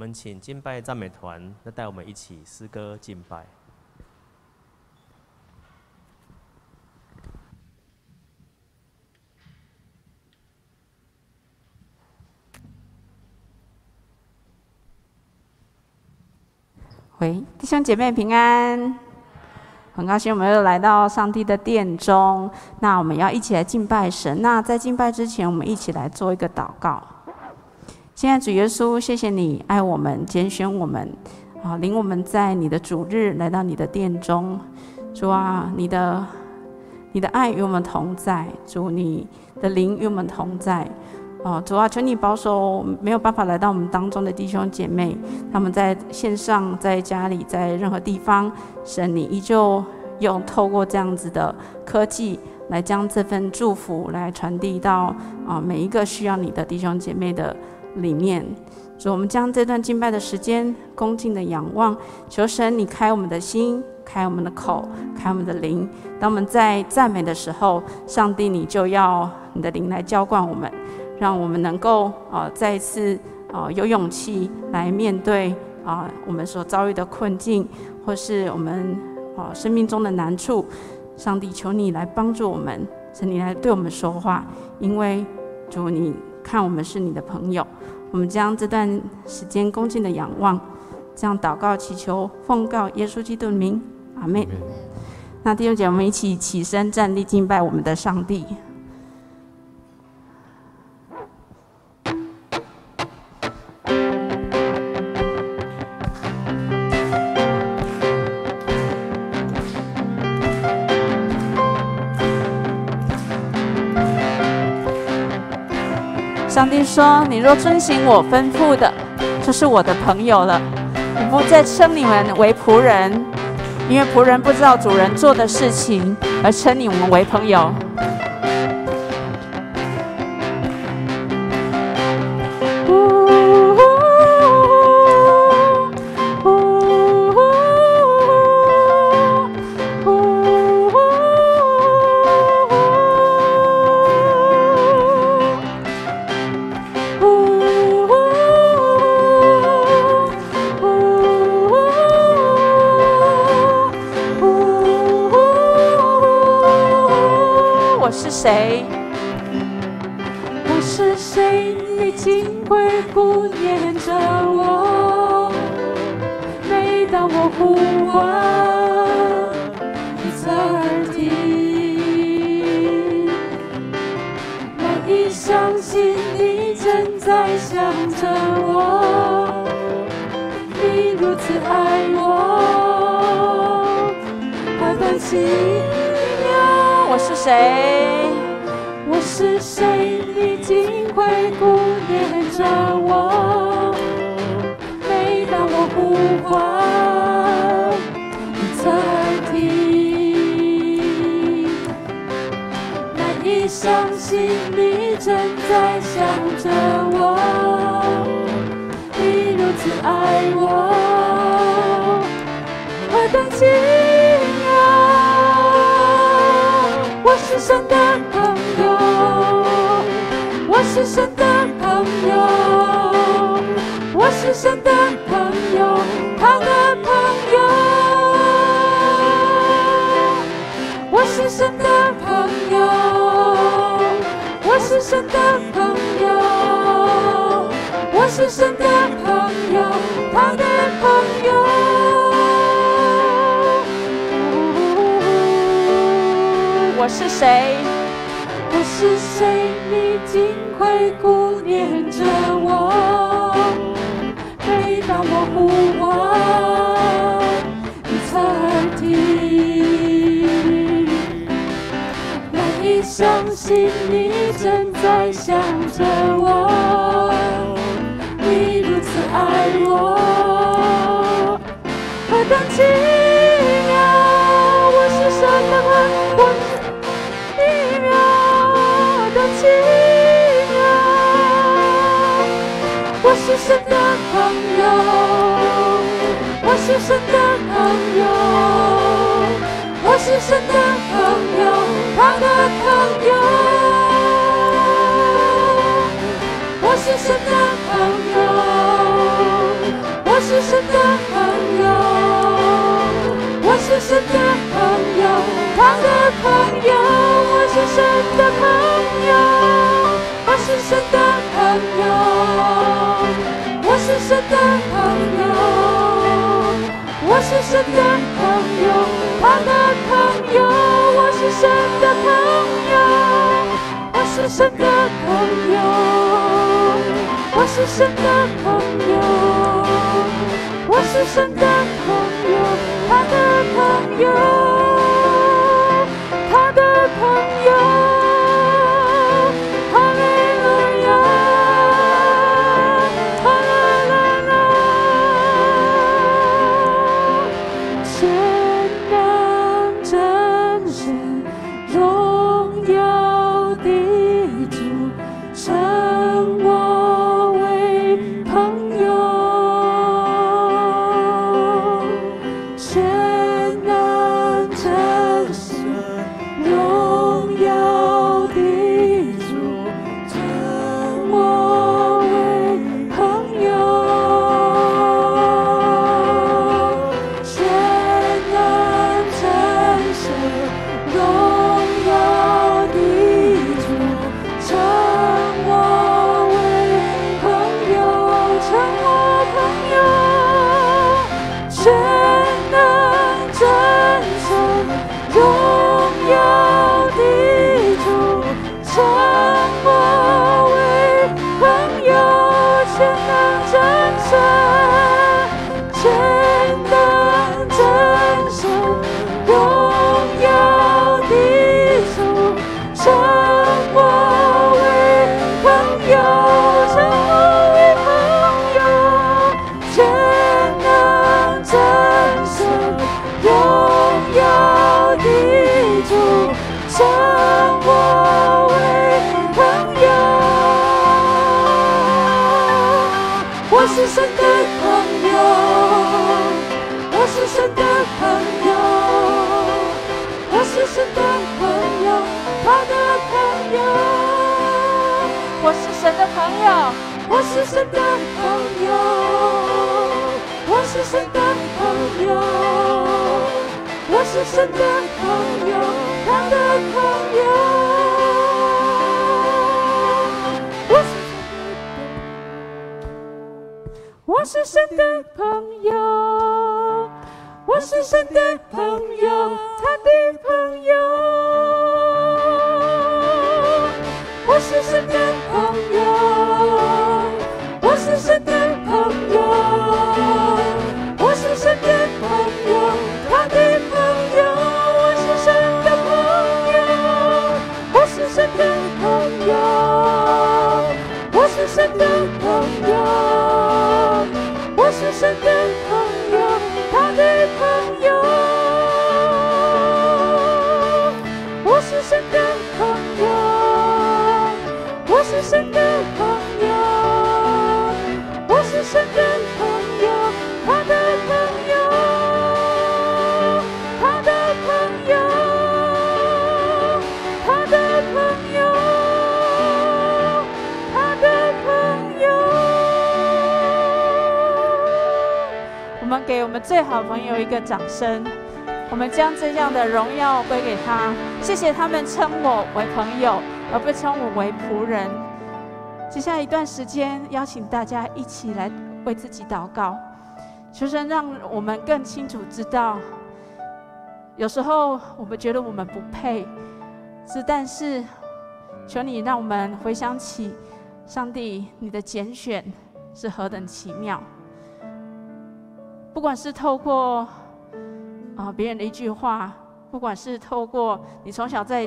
们请敬拜赞美团来带我们一起诗歌敬拜。喂，弟兄姐妹平安，很高兴我们又来到上帝的殿中。那我们要一起来敬拜神。那在敬拜之前，我们一起来做一个祷告。现在主耶稣，谢谢你爱我们，拣选我们，领我们在你的主日来到你的殿中。主啊，你的爱与我们同在，主你的灵与我们同在。主啊，求你保守没有办法来到我们当中的弟兄姐妹，他们在线上、在家里、在任何地方，神你依旧用透过这样子的科技来将这份祝福来传递到每一个需要你的弟兄姐妹的里面。主，我们将这段敬拜的时间恭敬的仰望，求神你开我们的心，开我们的口，开我们的灵。当我们在赞美的时候，上帝你就要你的灵来浇灌我们，让我们能够再一次有勇气来面对我们所遭遇的困境，或是我们生命中的难处。上帝，求你来帮助我们，求你来对我们说话，因为主你看我们是你的朋友。我们将这段时间恭敬的仰望，这样祷告祈求，奉告耶稣基督的名，阿们。那弟兄姐妹，我们一起起身站立敬拜我们的上帝。上帝说：“你若遵行我吩咐的，就是我的朋友了。我不再称你们为仆人，因为仆人不知道主人做的事情，而称你们为朋友。”谁？我是谁？你竟会顾念着我？每当我呼唤，你侧耳听。难以相信你正在想着我，你如此爱我，何等奇妙！我是谁？我是谁？你竟会顾念着我？每当我呼唤，你侧耳听。难以相信你正在想着我，你如此爱我，何等奇妙！我是神的朋友，我是神的朋友，我是神的朋友，他的朋友。我是神的朋友，我是神的朋友，我是神的朋友，他的朋友。我是谁？我是谁？你竟会顾念着我？每当我呼唤，你侧耳听。难以相信你正在想着我，你如此爱我，何等奇妙！我是神的朋友。奇妙！我是神的朋友，我是神的朋友，我是神的朋友，他的朋友。我是神的朋友，神的朋友，我是神的朋友，我是神的朋友，我是神的朋友，他的朋友，我是神的朋友，我是神的朋友，我是神的朋友，我是神的朋友，他的朋友，他的朋友，哈利路亚，哈利路亚，全能真神，荣耀的主，称我为朋友。全能真神，荣耀的主，称我为朋友。全能真神，荣耀的主，称我为朋友，称我朋友。全能真神，荣耀的主，称我为朋友。全能真神，全能真神，荣耀的主，称我为朋友，称我为朋友。全能真神，荣耀的主，称我为朋友。我是神的朋友，我是神的朋友，我是神的朋友，他的朋友。我是神的朋友，我是神的朋友，我是神的朋友，我是神的朋友，他的朋友。我是神的朋友，我是神的朋友，他的朋友。我是神的朋友，我是神的朋友，我是神的朋友，他的朋友。我是神的朋友，我是神的朋友，我是神的朋友，我是神的朋友，他的朋友。我是神的朋友，我是神的朋友，我是神的朋友，他的朋友，他的朋友，他的朋友，他的朋友。我们给我们最好朋友一个掌声。我们将这样的荣耀归给他。谢谢他们称我为朋友，而不称我为仆人。接下来一段时间，邀请大家一起来为自己祷告，求神让我们更清楚知道，有时候我们觉得我们不配，但是求你让我们回想起上帝你的拣选是何等奇妙。不管是透过别人的一句话，不管是透过你从小在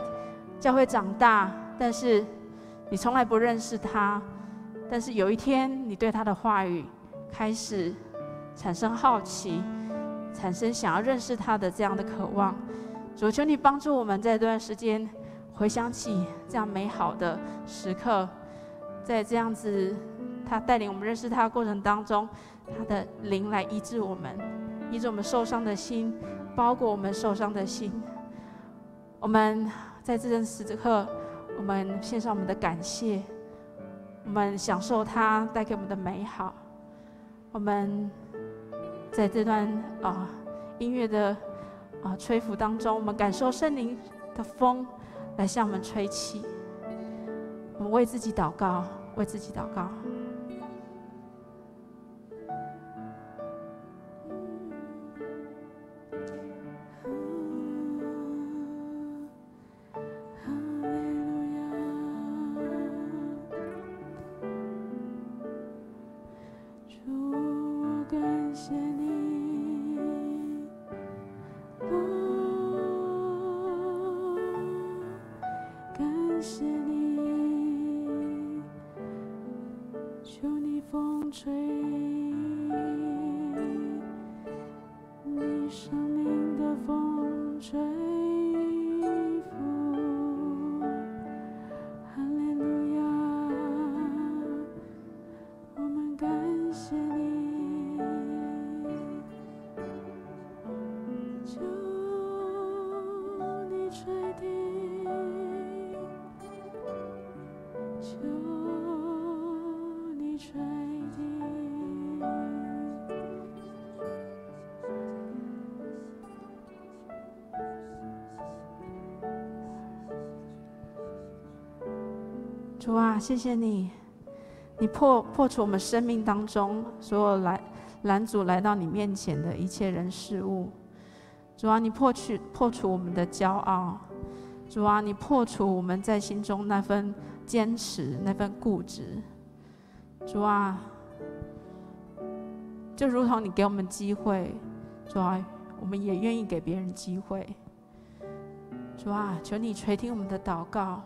教会长大，但是你从来不认识他，但是有一天你对他的话语开始产生好奇，产生想要认识他的这样的渴望。主，求你帮助我们在这段时间回想起这样美好的时刻，在这样子他带领我们认识他的过程当中，他的灵来医治我们，医治我们受伤的心，包裹我们受伤的心。我们在这阵时刻，我们献上我们的感谢，我们享受他带给我们的美好。我们在这段音乐的吹拂当中，我们感受圣灵的风来向我们吹气。我们为自己祷告，为自己祷告。主啊，谢谢你，你破除我们生命当中所有拦阻来到你面前的一切人事物。主啊，你破除我们的骄傲。主啊，你破除我们在心中那份坚持，那份固执。主啊，就如同你给我们机会，主啊，我们也愿意给别人机会。主啊，求你垂听我们的祷告。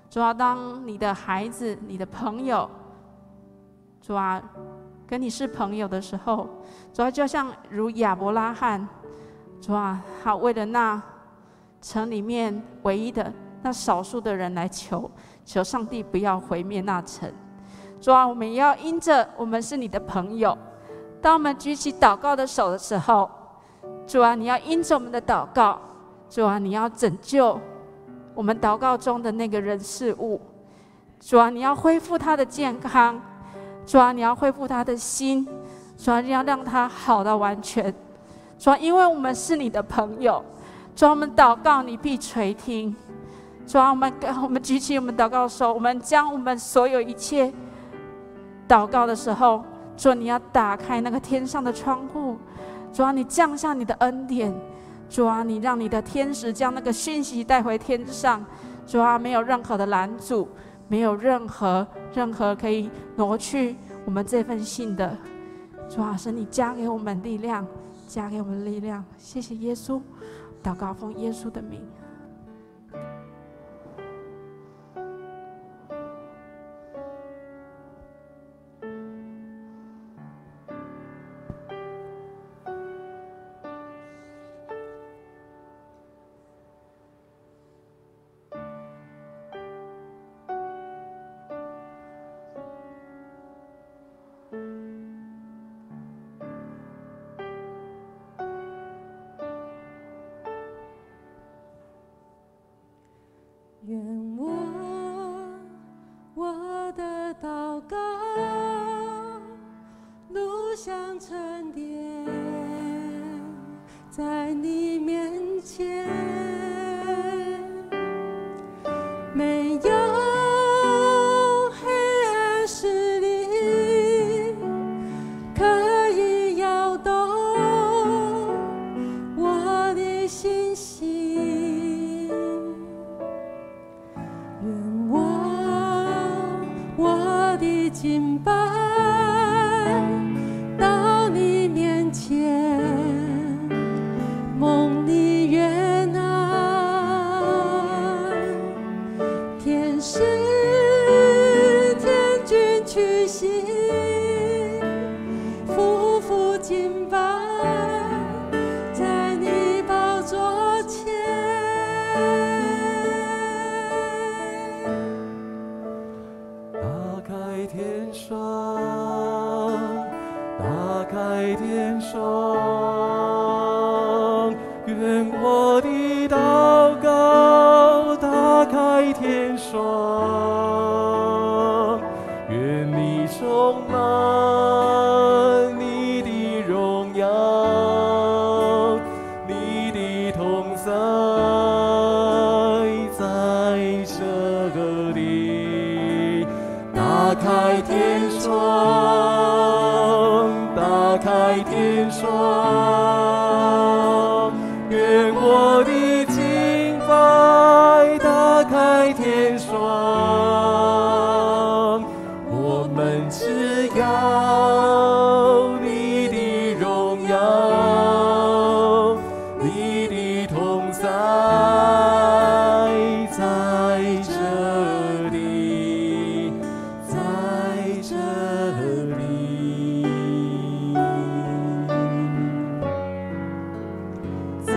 主啊，当你的孩子、你的朋友，主啊，跟你是朋友的时候，主啊，就像如亚伯拉罕，主啊，他为了那城里面唯一的那少数的人来求上帝不要毁灭那城。主啊，我们也要因着我们是你的朋友，当我们举起祷告的手的时候，主啊，你要因着我们的祷告，主啊，你要拯救我们祷告中的那个人事物。主啊，你要恢复他的健康。主啊，你要恢复他的心。主啊，你要让他好到完全。主啊，因为我们是你的朋友，主啊，我们祷告你必垂听。主啊，我们举起我们祷告的手，我们将我们所有一切祷告的时候，主啊，你要打开那个天上的窗户。主啊，你降下你的恩典。主啊，你让你的天使将那个讯息带回天上。主啊，没有任何的拦阻，没有任何可以挪去我们这份信的。主啊，是你加给我们力量，加给我们力量。谢谢耶稣，祷告奉耶稣的名。愿我的祷告路上沉淀在你面前，没有黑暗势力可以摇动我的心息。愿我的敬拜到你面前，蒙你悦纳，天使天君屈膝，夫妇敬拜在你宝座前。打开天窗，打开天窗，愿我的祷告打开天窗，愿你充满你的荣耀，你的同在在打开天窗，打开天窗，愿我的敬拜打开天窗，我们只要你的荣耀，你的同在在这里，在这里，在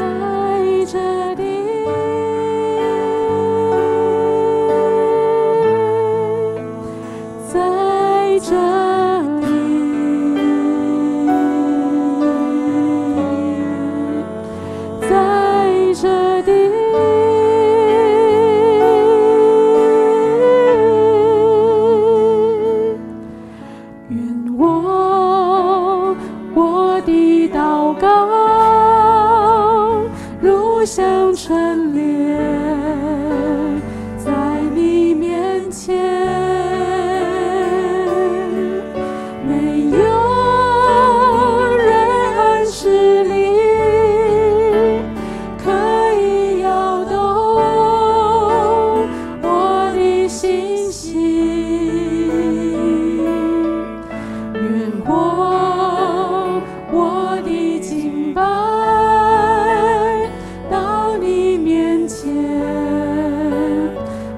这里，在这里，在这里，愿我的祷告如像春莲，在你面前，没有任何势力可以摇动我的信心。愿我的敬拜到你面前，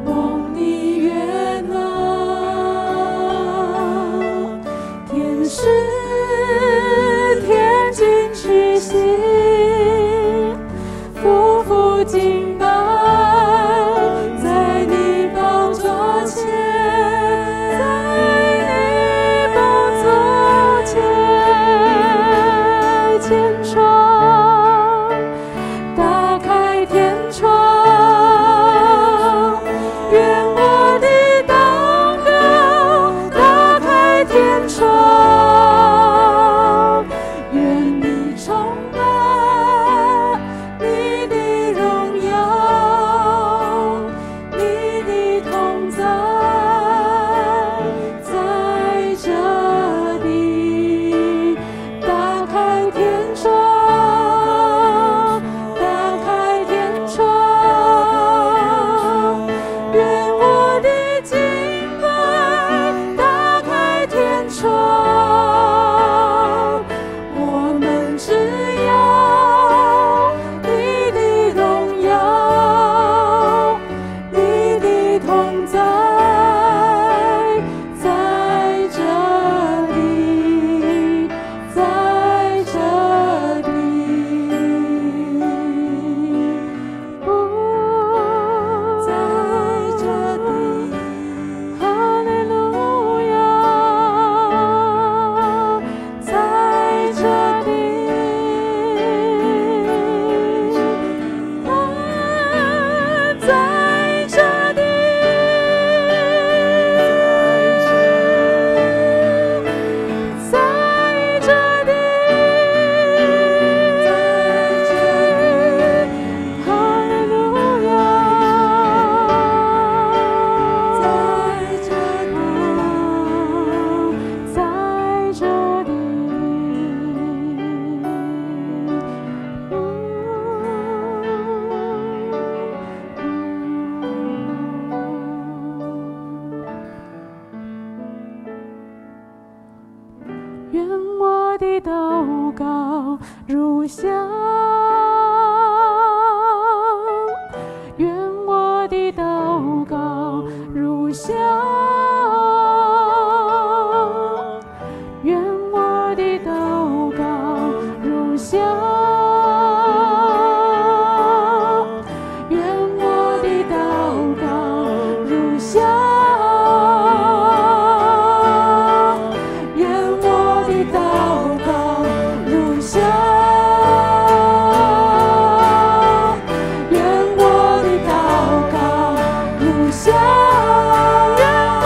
蒙你悦纳，天使天君屈膝，夫妇敬拜在你宝座前，在你宝座前，天窗，打开天窗，愿我的祷告打开天窗，愿你充满你的荣耀，你的同在在这里，打开天窗，打开天窗，愿我的敬拜打开天窗，我们只要你的荣耀，你的同在在这里，在这里，在这里，哈利路亚，在这里，在这里，在这里，哈利路亚，在这里，在这里。愿我的祷告如香，愿我的祷告如香，愿我的祷告如香，愿我的祷告如香。愿我的祷告如香，愿我的祷告如香，愿我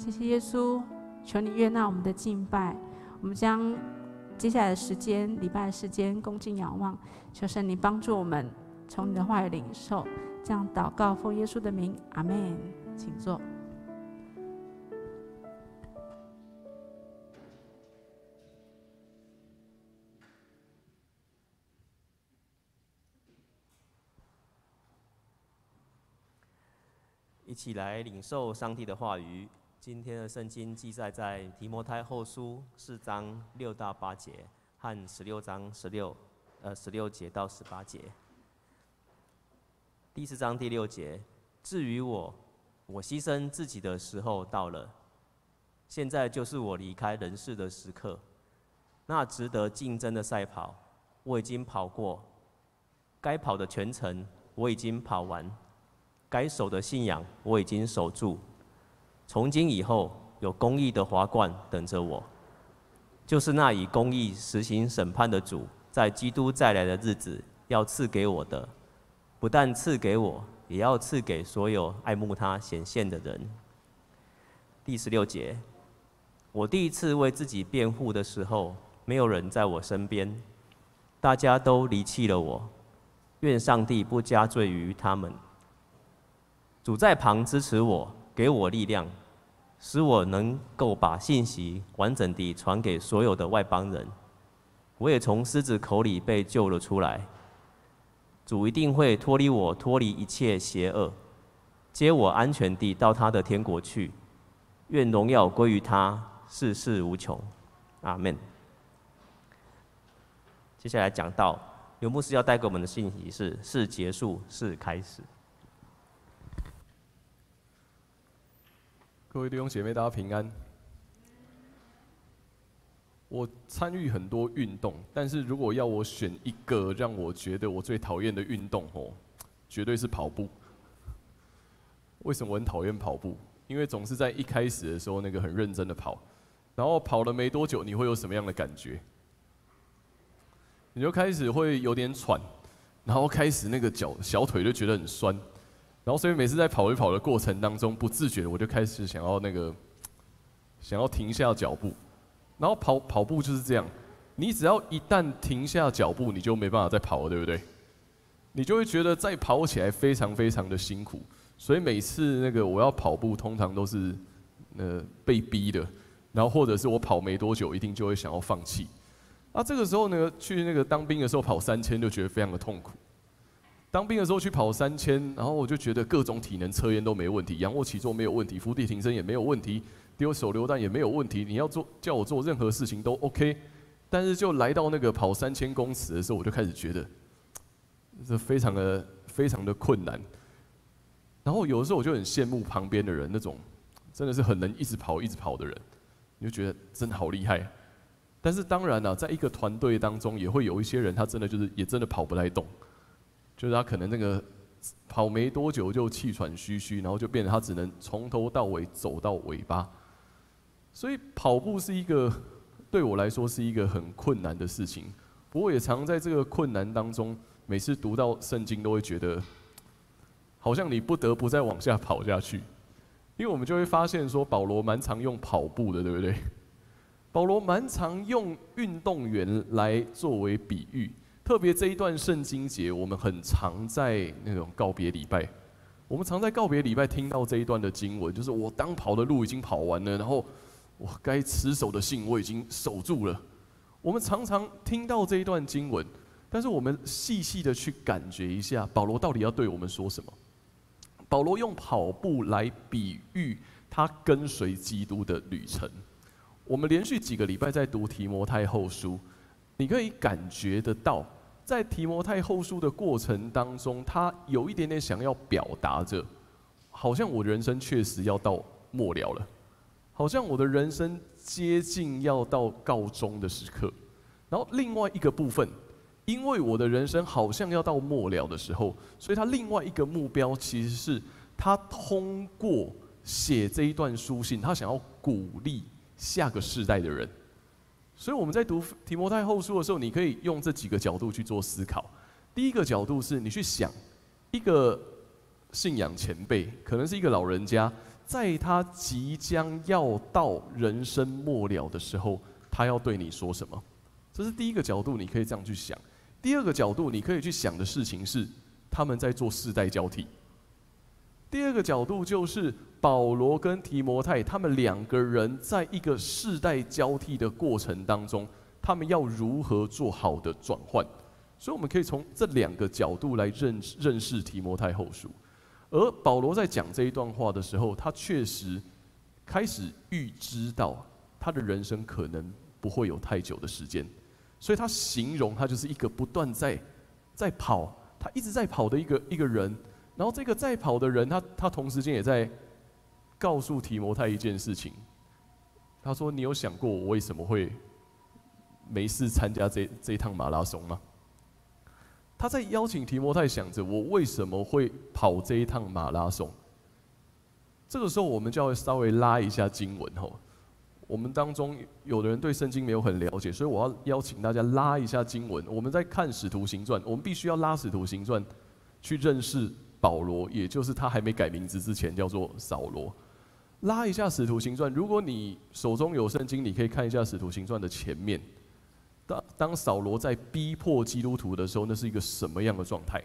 谢谢耶稣，求你悦纳我们的敬拜。我们将接下来的时间，礼拜的时间，恭敬仰望，求神你帮助我们从你的话语领受。这样祷告，奉耶稣的名，阿们。请坐。一起来领受上帝的话语。今天的圣经记载在提摩太后书4章6到8节和16章16节到18节。第4章第6节，至于我牺牲自己的时候到了，现在就是我离开人世的时刻。那值得竞争的赛跑，我已经跑过；该跑的全程，我已经跑完；该守的信仰，我已经守住。从今以后，有公义的华冠等着我，就是那以公义实行审判的主，在基督再来的日子要赐给我的，不但赐给我，也要赐给所有爱慕他显现的人。第16节，我第一次为自己辩护的时候，没有人在我身边，大家都离弃了我。愿上帝不加罪于他们。主在旁支持我，给我力量，使我能够把信息完整地传给所有的外邦人。我也从狮子口里被救了出来。主一定会脱离我，脱离一切邪恶，接我安全地到他的天国去。愿荣耀归于他，世世无穷。阿们。接下来讲到刘牧师要带给我们的信息是结束，是开始。各位弟兄姐妹，大家平安。我参与很多运动，但是如果要我选一个让我觉得我最讨厌的运动，绝对是跑步。为什么我很讨厌跑步？因为总是在一开始的时候那个很认真的跑，然后跑了没多久，你会有什么样的感觉？你就开始会有点喘，然后开始那个小腿就觉得很酸。然后所以每次在跑的过程当中，不自觉的我就开始想要停下脚步，然后跑步就是这样，你只要一旦停下脚步，你就没办法再跑了，对不对？你就会觉得再跑起来非常非常的辛苦，所以每次那个我要跑步，通常都是被逼的，然后或者是我跑没多久，一定就会想要放弃。这个时候呢，去那个当兵的时候跑3000就觉得非常的痛苦。当兵的时候去跑3000，然后我就觉得各种体能测验都没问题，仰卧起坐没有问题，伏地挺身也没有问题，丢手榴弹也没有问题，你要叫我做任何事情都 OK。但是就来到那个跑3000公尺的时候，我就开始觉得这非常的困难。然后有的时候我就很羡慕旁边的人，那种真的是很能一直跑的人，你就觉得真的好厉害。但是当然在一个团队当中，也会有一些人他真的也真的跑不太动。就是他可能那个跑没多久就气喘吁吁，然后就变成他只能从头到尾走到尾巴。所以跑步是一个对我来说是一个很困难的事情。不过也常在这个困难当中，每次读到圣经都会觉得，好像你不得不再往下跑下去。因为我们就会发现说，保罗蛮常用跑步的，对不对？保罗蛮常用运动员来作为比喻。特别这一段圣经节，我们很常在那种告别礼拜，我们常在告别礼拜听到这一段的经文，就是我当跑的路已经跑完了，然后我该持守的信我已经守住了。我们常常听到这一段经文，但是我们细细的去感觉一下，保罗到底要对我们说什么？保罗用跑步来比喻他跟随基督的旅程。我们连续几个礼拜在读提摩太后书。你可以感觉得到，在提摩太后书的过程当中，他有一点点想要表达着，好像我人生确实要到末了了，好像我的人生接近要到告终的时刻。然后另外一个部分，因为我的人生好像要到末了的时候，所以他另外一个目标其实是他通过写这一段书信，他想要鼓励下个世代的人。所以我们在读提摩太后书的时候，你可以用这几个角度去做思考。第一个角度是你去想一个信仰前辈，可能是一个老人家，在他即将要到人生末了的时候，他要对你说什么？这是第一个角度，你可以这样去想。第二个角度，你可以去想的事情是，他们在做世代交替。第二个角度就是保罗跟提摩太，他们两个人在一个世代交替的过程当中，他们要如何做好的转换？所以我们可以从这两个角度来认识提摩太后书。而保罗在讲这一段话的时候，他确实开始预知到他的人生可能不会有太久的时间，所以他形容他就是一个不断在跑，他一直在跑的一个人。然后这个在跑的人，他同时间也在告诉提摩太一件事情。他说：“你有想过我为什么会没事参加这一趟马拉松吗？”他在邀请提摩太想着我为什么会跑这一趟马拉松。这个时候我们就要稍微拉一下经文吼。我们当中有的人对圣经没有很了解，所以我要邀请大家拉一下经文。我们在看使徒行传，我们必须要拉使徒行传去认识保罗，也就是他还没改名字之前叫做扫罗。拉一下使徒行传，如果你手中有圣经，你可以看一下使徒行传的前面。当扫罗在逼迫基督徒的时候，那是一个什么样的状态？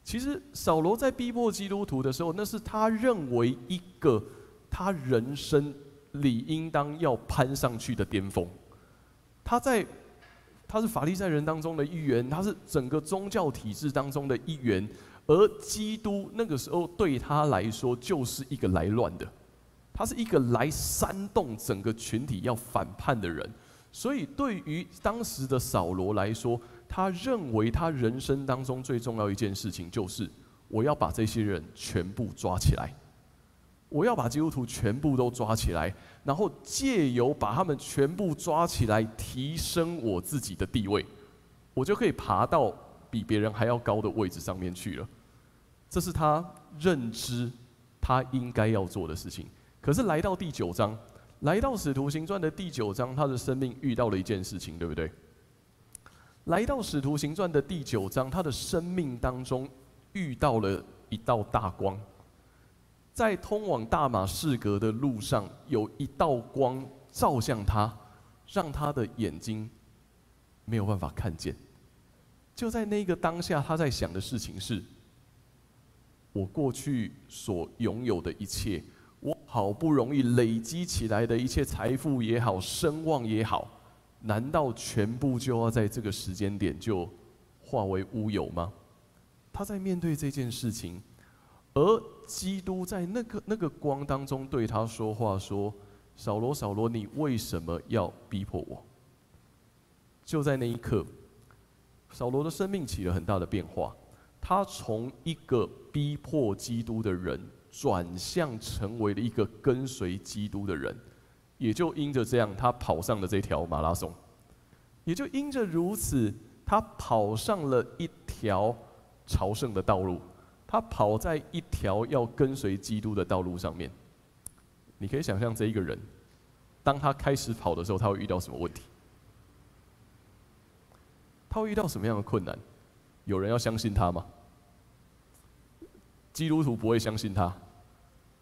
其实扫罗在逼迫基督徒的时候，那是他认为一个他人生理应当要攀上去的巅峰。他是法利赛人当中的一员，他是整个宗教体制当中的一员，而基督那个时候对他来说就是一个来乱的，他是一个来煽动整个群体要反叛的人。所以对于当时的扫罗来说，他认为他人生当中最重要一件事情就是我要把这些人全部抓起来，我要把基督徒全部都抓起来，然后借由把他们全部抓起来，提升我自己的地位，我就可以爬到比别人还要高的位置上面去了。这是他认知他应该要做的事情。可是来到第9章，来到使徒行传的第9章，他的生命遇到了一件事情，对不对？来到使徒行传的第9章，他的生命当中遇到了一道大光。在通往大马士革的路上，有一道光照向他，让他的眼睛没有办法看见。就在那个当下，他在想的事情是：我过去所拥有的一切，我好不容易累积起来的一切财富也好，声望也好，难道全部就要在这个时间点就化为乌有吗？他在面对这件事情，而基督在那个光当中对他说话，说：“扫罗，扫罗，你为什么要逼迫我？”就在那一刻，扫罗的生命起了很大的变化。他从一个逼迫基督的人，转向成为了一个跟随基督的人。也就因着这样，他跑上了这条马拉松。也就因着如此，他跑上了一条朝圣的道路。他跑在一条要跟随基督的道路上面。你可以想象这一个人，当他开始跑的时候，他会遇到什么问题？他会遇到什么样的困难？有人要相信他吗？基督徒不会相信他，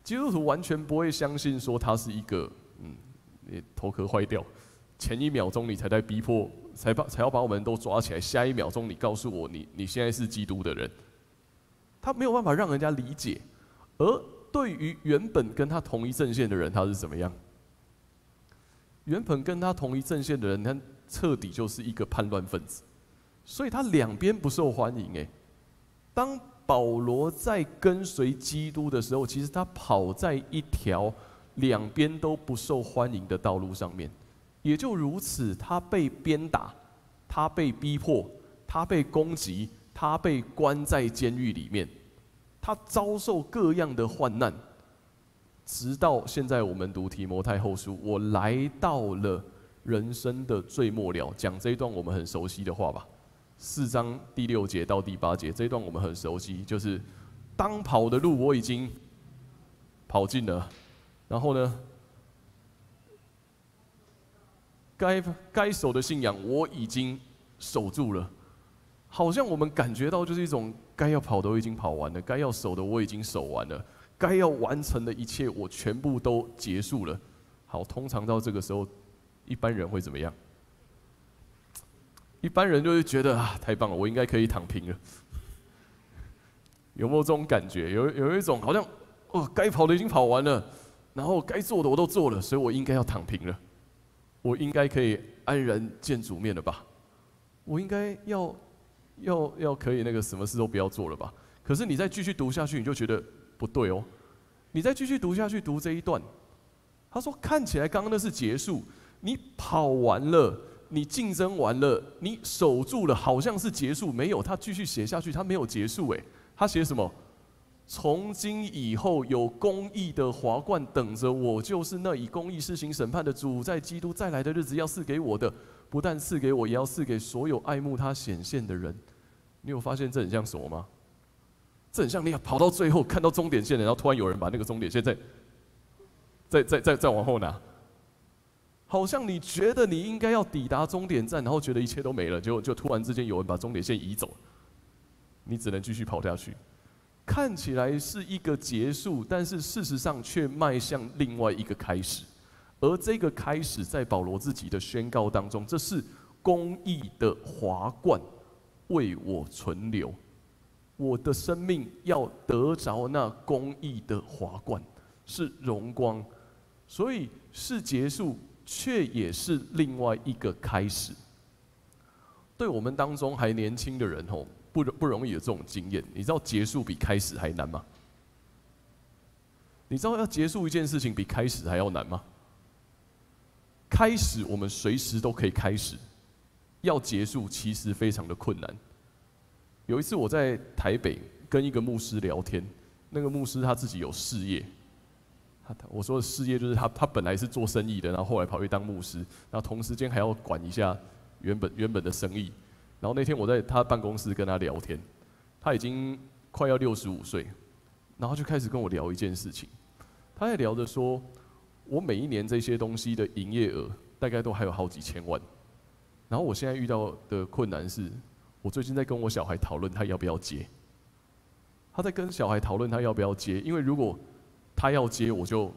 基督徒完全不会相信说他是一个你头壳坏掉，前一秒钟你才在逼迫，才要把我们都抓起来，下一秒钟你告诉我你现在是基督的人。他没有办法让人家理解，而对于原本跟他同一阵线的人，他是怎么样？原本跟他同一阵线的人，他彻底就是一个叛乱分子，所以他两边不受欢迎。当保罗在跟随基督的时候，其实他跑在一条两边都不受欢迎的道路上面，也就如此，他被鞭打，他被逼迫，他被攻击，他被关在监狱里面，他遭受各样的患难，直到现在我们读提摩太后书，我来到了人生的最末了。讲这一段我们很熟悉的话吧，4章第6节到第8节，这一段我们很熟悉，就是当跑的路我已经跑尽了，然后呢，该守的信仰我已经守住了。好像我们感觉到就是一种该要跑的我已经跑完了，该要守的我已经守完了，该要完成的一切我全部都结束了。好，通常到这个时候，一般人会怎么样？一般人就会觉得啊，太棒了，我应该可以躺平了。有没有这种感觉？有一种好像该跑的已经跑完了，然后该做的我都做了，所以我应该要躺平了，我应该可以安然见主面了吧？我应该要可以那个什么事都不要做了吧？可是你再继续读下去，你就觉得不对哦。你再继续读下去，读这一段，他说看起来刚刚那是结束，你跑完了。你竞争完了，你守住了，好像是结束，没有。他继续写下去，他没有结束。他写什么？从今以后有公义的华冠等着我，就是那以公义施行审判的主，在基督再来的日子要赐给我的，不但赐给我，也要赐给所有爱慕他显现的人。你有发现这很像什么吗？这很像你跑到最后看到终点线了，然后突然有人把那个终点线再往后拿。好像你觉得你应该要抵达终点站，然后觉得一切都没了，就突然之间有人把终点线移走，你只能继续跑下去。看起来是一个结束，但是事实上却迈向另外一个开始。而这个开始，在保罗自己的宣告当中，这是公义的华冠为我存留，我的生命要得着那公义的华冠，是荣光，所以是结束。却也是另外一个开始。对我们当中还年轻的人不容易有这种经验。你知道结束比开始还难吗？你知道要结束一件事情比开始还要难吗？开始我们随时都可以开始，要结束其实非常的困难。有一次我在台北跟一个牧师聊天，那个牧师他自己有事业。我说的事业就是他本来是做生意的，然后后来跑去当牧师，然后同时间还要管一下原本的生意。然后那天我在他办公室跟他聊天，他已经快要65岁，然后就开始跟我聊一件事情。他在聊着说，我每一年这些东西的营业额大概都还有好几千万，然后我现在遇到的困难是，我最近在跟我小孩讨论他要不要接。他在跟小孩讨论他要不要接，因为如果他要接，我就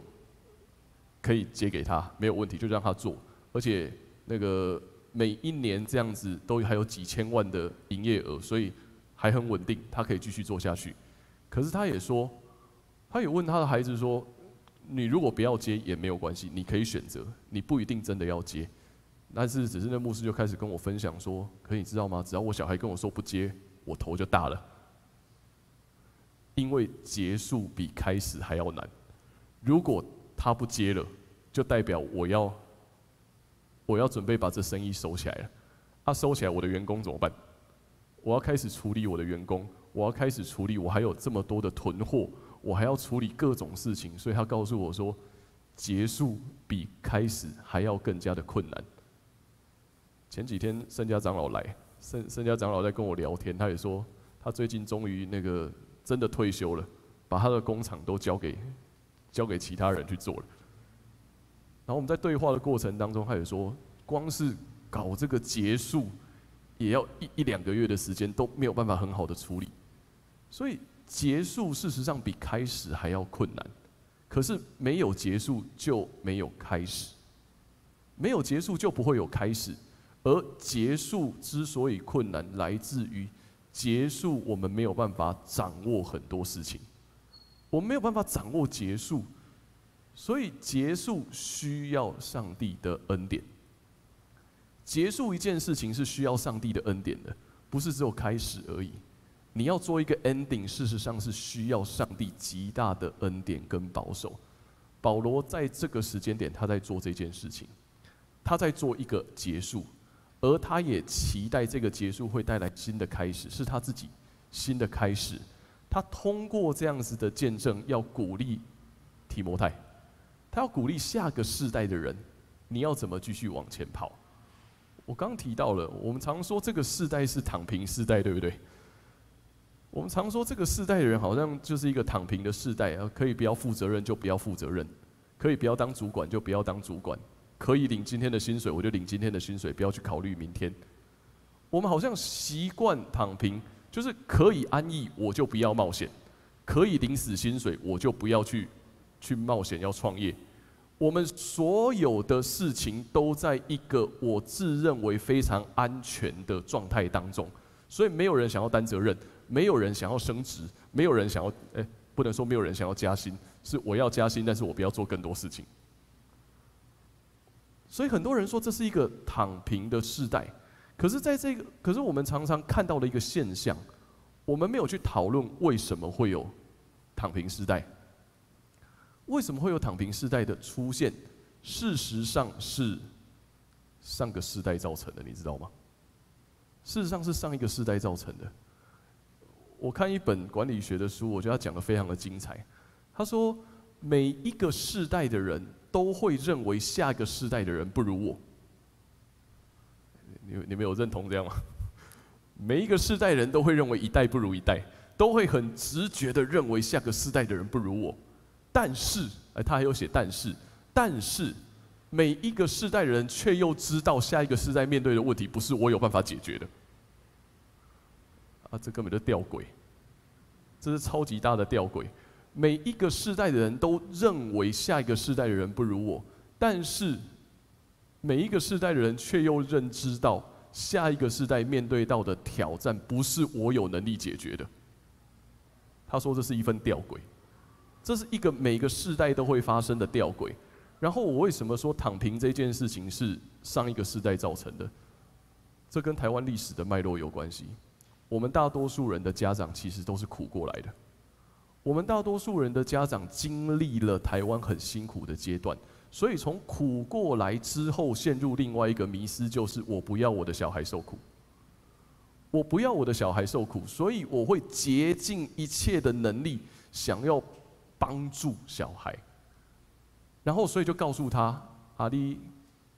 可以接给他，没有问题，就让他做。而且那个每一年这样子都还有几千万的营业额，所以还很稳定，他可以继续做下去。可是他也说，他也问他的孩子说：“你如果不要接也没有关系，你可以选择，你不一定真的要接。”但是只是那牧师就开始跟我分享说：“可你知道吗？只要我小孩跟我说不接，我头就大了。”因为结束比开始还要难。如果他不接了，就代表我要准备把这生意收起来了。他收起来，我的员工怎么办？我要开始处理我的员工，我要开始处理我还有这么多的囤货，我还要处理各种事情。所以他告诉我说，结束比开始还要更加的困难。前几天盛家长老来，盛家长老在跟我聊天，他也说他最近终于那个。真的退休了，把他的工厂都交给其他人去做了。然后我们在对话的过程当中，他也说，光是搞这个结束，也要一两个月的时间，都没有办法很好的处理。所以结束事实上比开始还要困难。可是没有结束就没有开始，没有结束就不会有开始。而结束之所以困难，来自于结束，我们没有办法掌握很多事情，我们没有办法掌握结束，所以结束需要上帝的恩典。结束一件事情是需要上帝的恩典的，不是只有开始而已。你要做一个 ending， 事实上是需要上帝极大的恩典跟保守。保罗在这个时间点，他在做这件事情，他在做一个结束。而他也期待这个结束会带来新的开始，是他自己新的开始。他通过这样子的见证，要鼓励提摩太，他要鼓励下个世代的人，你要怎么继续往前跑？我刚提到了，我们常说这个世代是躺平世代，对不对？我们常说这个世代的人好像就是一个躺平的世代，可以不要负责任就不要负责任，可以不要当主管就不要当主管。可以领今天的薪水，我就领今天的薪水，不要去考虑明天。我们好像习惯躺平，就是可以安逸，我就不要冒险；可以领死薪水，我就不要去冒险要创业。我们所有的事情都在一个我自认为非常安全的状态当中，所以没有人想要担责任，没有人想要升职，没有人想要不能说没有人想要加薪，是我要加薪，但是我不要做更多事情。所以很多人说这是一个躺平的世代，可是我们常常看到的一个现象，我们没有去讨论为什么会有躺平世代。为什么会有躺平世代的出现？事实上是上个世代造成的，你知道吗？事实上是上一个世代造成的。我看一本管理学的书，我觉得他讲得非常的精彩。他说，每一个世代的人都会认为下一个世代的人不如我。你们有认同这样吗？每一个世代人都会认为一代不如一代，都会很直觉的认为下个世代的人不如我。但是，他还有写但是，每一个世代的人却又知道下一个世代面对的问题不是我有办法解决的。这根本就吊诡，这是超级大的吊诡。每一个世代的人都认为下一个世代的人不如我，但是每一个世代的人却又认知到下一个世代面对到的挑战不是我有能力解决的。他说这是一份吊诡。这是一个每个世代都会发生的吊诡。然后我为什么说躺平这件事情是上一个世代造成的？这跟台湾历史的脉络有关系。我们大多数人的家长其实都是苦过来的。我们大多数人的家长经历了台湾很辛苦的阶段，所以从苦过来之后，陷入另外一个迷思，就是我不要我的小孩受苦。我不要我的小孩受苦，所以我会竭尽一切的能力，想要帮助小孩，然后所以就告诉他：你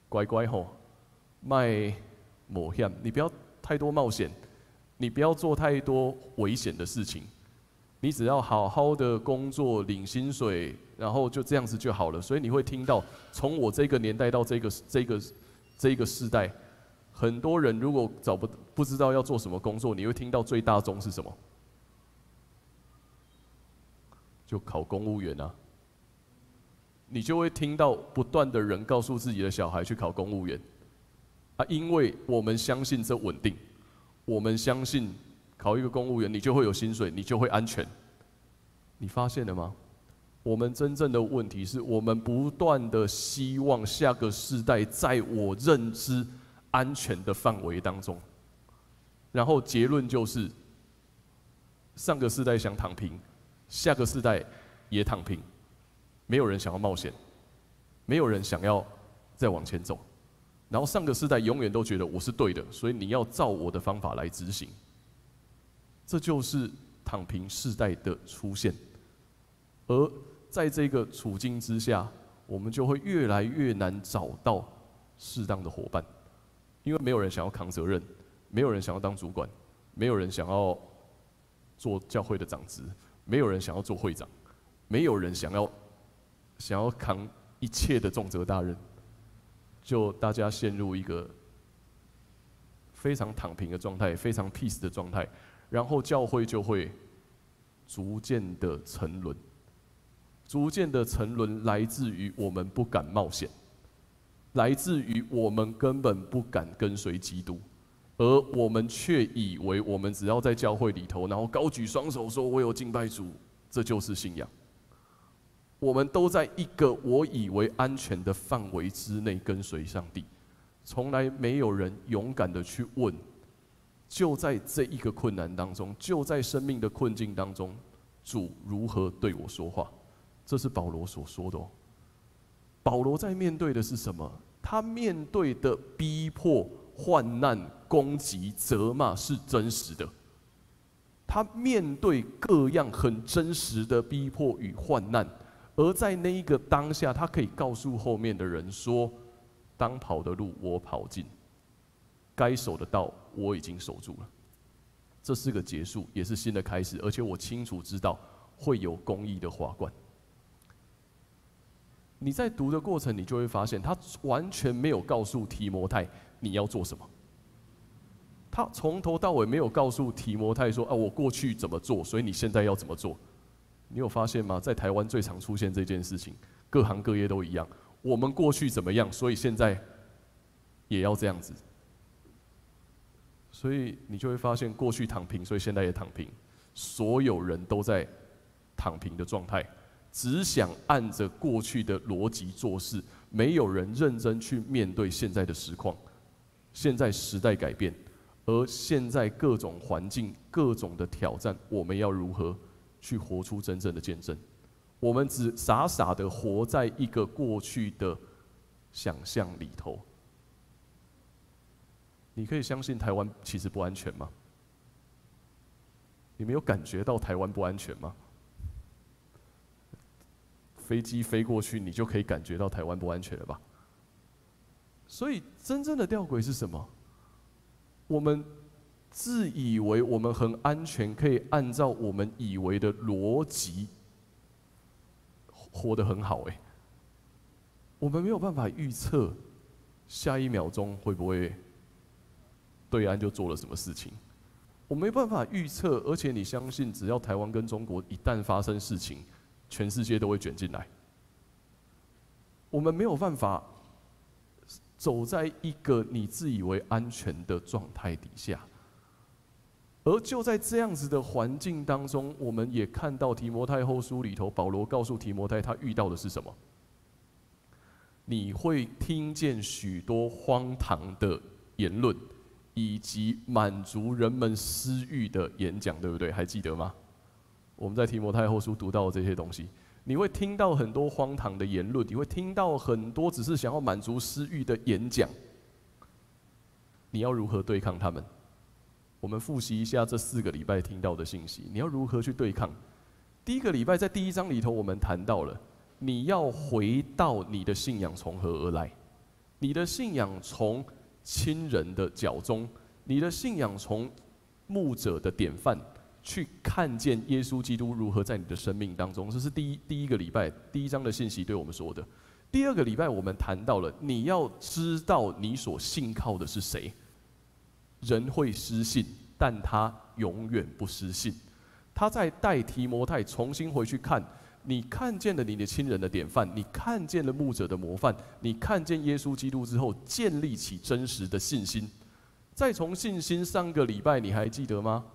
乖乖吼，卖冒险，你不要太多冒险，你不要做太多危险的事情，你只要好好的工作领薪水，然后就这样子就好了。所以你会听到，从我这个年代到这个世代，很多人如果不知道要做什么工作，你会听到最大宗是什么？就考公务员啊，你就会听到不断的人告诉自己的小孩去考公务员，因为我们相信这稳定，我们相信考一个公务员你就会有薪水，你就会安全。你发现了吗？我们真正的问题是我们不断的希望下个世代在我认知安全的范围当中，然后结论就是上个世代想躺平，下个世代也躺平，没有人想要冒险，没有人想要再往前走，然后上个世代永远都觉得我是对的，所以你要照我的方法来执行。这就是躺平世代的出现，而在这个处境之下，我们就会越来越难找到适当的伙伴，因为没有人想要扛责任，没有人想要当主管，没有人想要做教会的长职，没有人想要做会长，没有人想要扛一切的重责大任，就大家陷入一个非常躺平的状态，非常 peace 的状态，然后教会就会逐渐的沉沦。逐渐的沉沦来自于我们不敢冒险，来自于我们根本不敢跟随基督，而我们却以为我们只要在教会里头，然后高举双手说我有敬拜主，这就是信仰。我们都在一个我以为安全的范围之内跟随上帝，从来没有人勇敢的去问，就在这一个困难当中，就在生命的困境当中，主如何对我说话？这是保罗所说的哦。保罗在面对的是什么？他面对的逼迫、患难、攻击、责骂是真实的。他面对各样很真实的逼迫与患难，而在那一个当下，他可以告诉后面的人说：当跑的路我跑尽，该守的道我已经守住了。这是个结束，也是新的开始，而且我清楚知道会有公义的华冠。你在读的过程，你就会发现，他完全没有告诉提摩太你要做什么。他从头到尾没有告诉提摩太说：我过去怎么做，所以你现在要怎么做。你有发现吗？在台湾最常出现这件事情，各行各业都一样。我们过去怎么样，所以现在也要这样子。所以你就会发现，过去躺平，所以现在也躺平。所有人都在躺平的状态，只想按着过去的逻辑做事，没有人认真去面对现在的实况。现在时代改变，而现在各种环境、各种的挑战，我们要如何去活出真正的见证？我们只傻傻的活在一个过去的想象里头。你可以相信台湾其实不安全吗？你没有感觉到台湾不安全吗？飞机飞过去，你就可以感觉到台湾不安全了吧？所以真正的吊诡是什么？我们自以为我们很安全，可以按照我们以为的逻辑活得很好我们没有办法预测下一秒钟会不会对岸就做了什么事情，我没办法预测，而且你相信，只要台湾跟中国一旦发生事情，全世界都会卷进来。我们没有办法走在一个你自以为安全的状态底下，而就在这样子的环境当中，我们也看到提摩太后书里头，保罗告诉提摩太，他遇到的是什么？你会听见许多荒唐的言论，以及满足人们私欲的演讲，对不对？还记得吗？我们在提摩太后书读到的这些东西，你会听到很多荒唐的言论，你会听到很多只是想要满足私欲的演讲。你要如何对抗他们？我们复习一下这4个礼拜听到的信息，你要如何去对抗？第一个礼拜在第1章里头，我们谈到了你要回到你的信仰从何而来，你的信仰从亲人的脚中，你的信仰从牧者的典范，去看见耶稣基督如何在你的生命当中。这是第一个礼拜第1章的信息对我们说的。第2个礼拜我们谈到了你要知道你所信靠的是谁。人会失信，但他永远不失信。他在带提摩太重新回去看，你看见了你的亲人的典范，你看见了牧者的模范，你看见耶稣基督之后，建立起真实的信心。再从信心上个礼拜你还记得吗？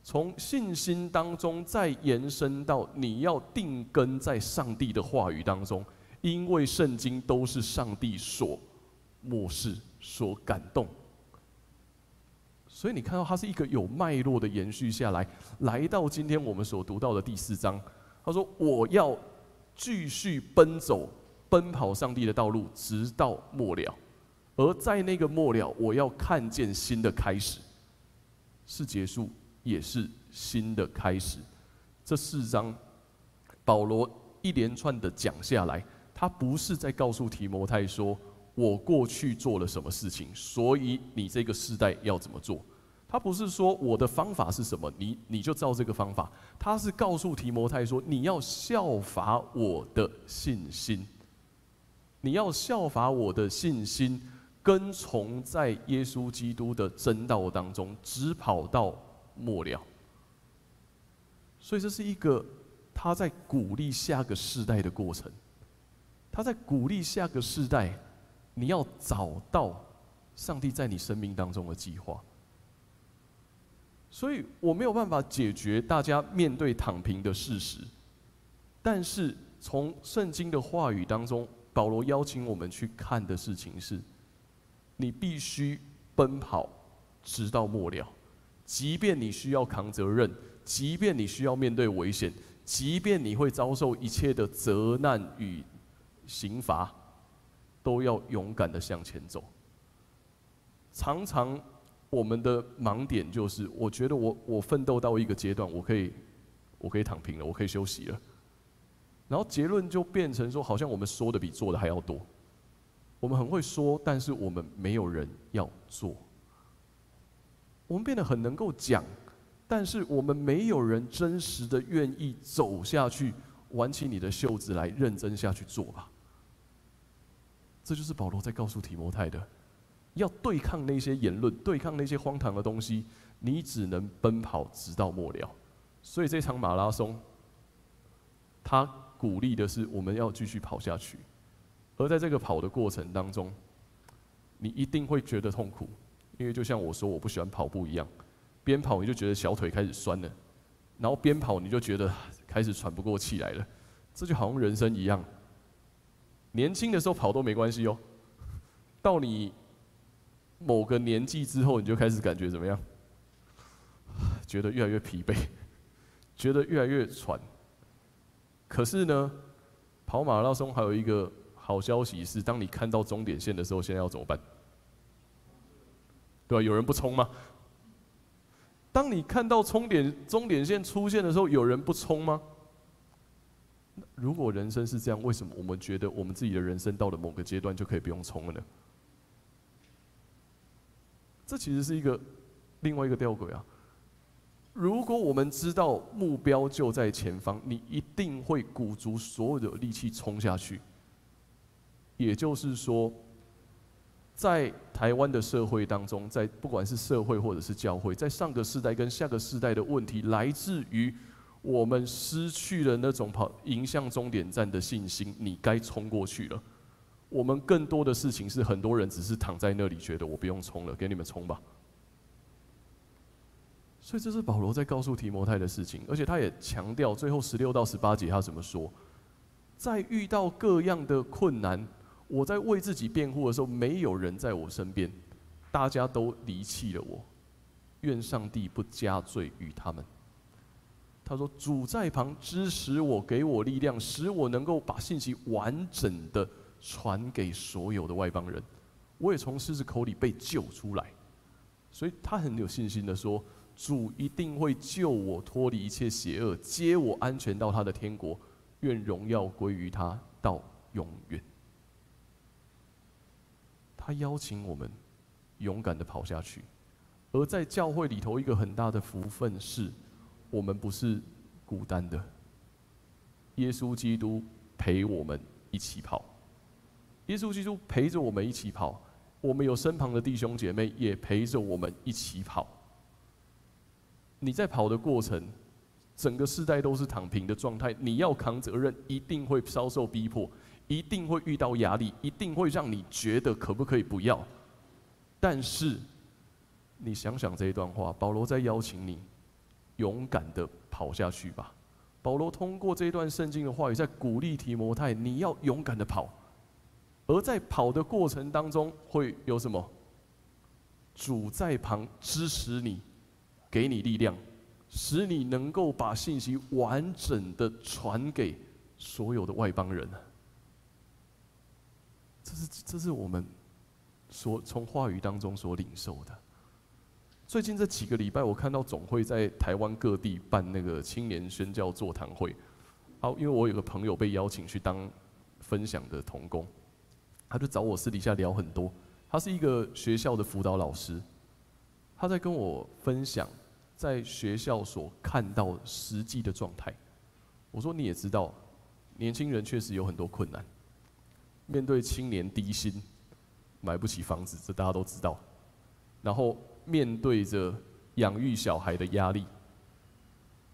从信心当中再延伸到你要定根在上帝的话语当中，因为圣经都是上帝所默示、所感动。所以你看到它是一个有脉络的延续下来，来到今天我们所读到的第4章。他说：“我要继续奔跑上帝的道路，直到末了。而在那个末了，我要看见新的开始，是结束，也是新的开始。”这4章，保罗一连串的讲下来，他不是在告诉提摩太说：“我过去做了什么事情，所以你这个世代要怎么做。”他不是说我的方法是什么，你就照这个方法。他是告诉提摩太说，你要效法我的信心，你要效法我的信心，跟从在耶稣基督的真道当中，直跑到末了。所以这是一个他在鼓励下个世代的过程。他在鼓励下个世代，你要找到上帝在你生命当中的计划。所以我没有办法解决大家面对躺平的事实，但是从圣经的话语当中，保罗邀请我们去看的事情是：你必须奔跑直到末了，即便你需要扛责任，即便你需要面对危险，即便你会遭受一切的责难与刑罚，都要勇敢的向前走。常常我们的盲点就是，我觉得我奋斗到一个阶段，我可以躺平了，我可以休息了，然后结论就变成说，好像我们说的比做的还要多。我们很会说，但是我们没有人要做。我们变得很能够讲，但是我们没有人真实的愿意走下去，挽起你的袖子来认真下去做吧。这就是保罗在告诉提摩太的。要对抗那些言论，对抗那些荒唐的东西，你只能奔跑直到末了。所以这场马拉松，他鼓励的是我们要继续跑下去。而在这个跑的过程当中，你一定会觉得痛苦，因为就像我说我不喜欢跑步一样，边跑你就觉得小腿开始酸了，然后边跑你就觉得开始喘不过气来了，这就好像人生一样。年轻的时候跑都没关系哦，到你某个年纪之后，你就开始感觉怎么样？觉得越来越疲惫，觉得越来越喘。可是呢，跑马拉松还有一个好消息是，当你看到终点线的时候，现在要怎么办？对吧？有人不冲吗？当你看到终点线出现的时候，有人不冲吗？如果人生是这样，为什么我们觉得我们自己的人生到了某个阶段就可以不用冲了呢？这其实是另外一个吊诡啊。如果我们知道目标就在前方，你一定会鼓足所有的力气冲下去。也就是说，在台湾的社会当中，在不管是社会或者是教会，在上个世代跟下个世代的问题，来自于我们失去了那种迎向终点站的信心，你该冲过去了。我们更多的事情是，很多人只是躺在那里，觉得我不用冲了，给你们冲吧。所以这是保罗在告诉提摩太的事情，而且他也强调，最后16到18节他怎么说？在遇到各样的困难，我在为自己辩护的时候，没有人在我身边，大家都离弃了我。愿上帝不加罪于他们。他说：“主在旁支持我，给我力量，使我能够把信息完整的传给所有的外邦人。我也从狮子口里被救出来。”所以他很有信心的说：“主一定会救我脱离一切邪恶，接我安全到他的天国。愿荣耀归于他到永远。”他邀请我们勇敢的跑下去。而在教会里头，一个很大的福分是，我们不是孤单的。耶稣基督陪我们一起跑，耶稣基督陪着我们一起跑，我们有身旁的弟兄姐妹也陪着我们一起跑。你在跑的过程，整个世代都是躺平的状态，你要扛责任，一定会遭受逼迫，一定会遇到压力，一定会让你觉得可不可以不要。但是你想想这一段话，保罗在邀请你勇敢的跑下去吧。保罗通过这一段圣经的话语，在鼓励提摩太，你要勇敢的跑。而在跑的过程当中，会有什么？主在旁支持你，给你力量，使你能够把信息完整的传给所有的外邦人。这是我们从话语当中所领受的。最近这几个礼拜，我看到总会在台湾各地办那个青年宣教座谈会。因为我有个朋友被邀请去当分享的同工，他就找我私底下聊很多。他是一个学校的辅导老师，他在跟我分享在学校所看到实际的状态。我说你也知道，年轻人确实有很多困难，面对青年低薪，买不起房子，这大家都知道。然后面对着养育小孩的压力，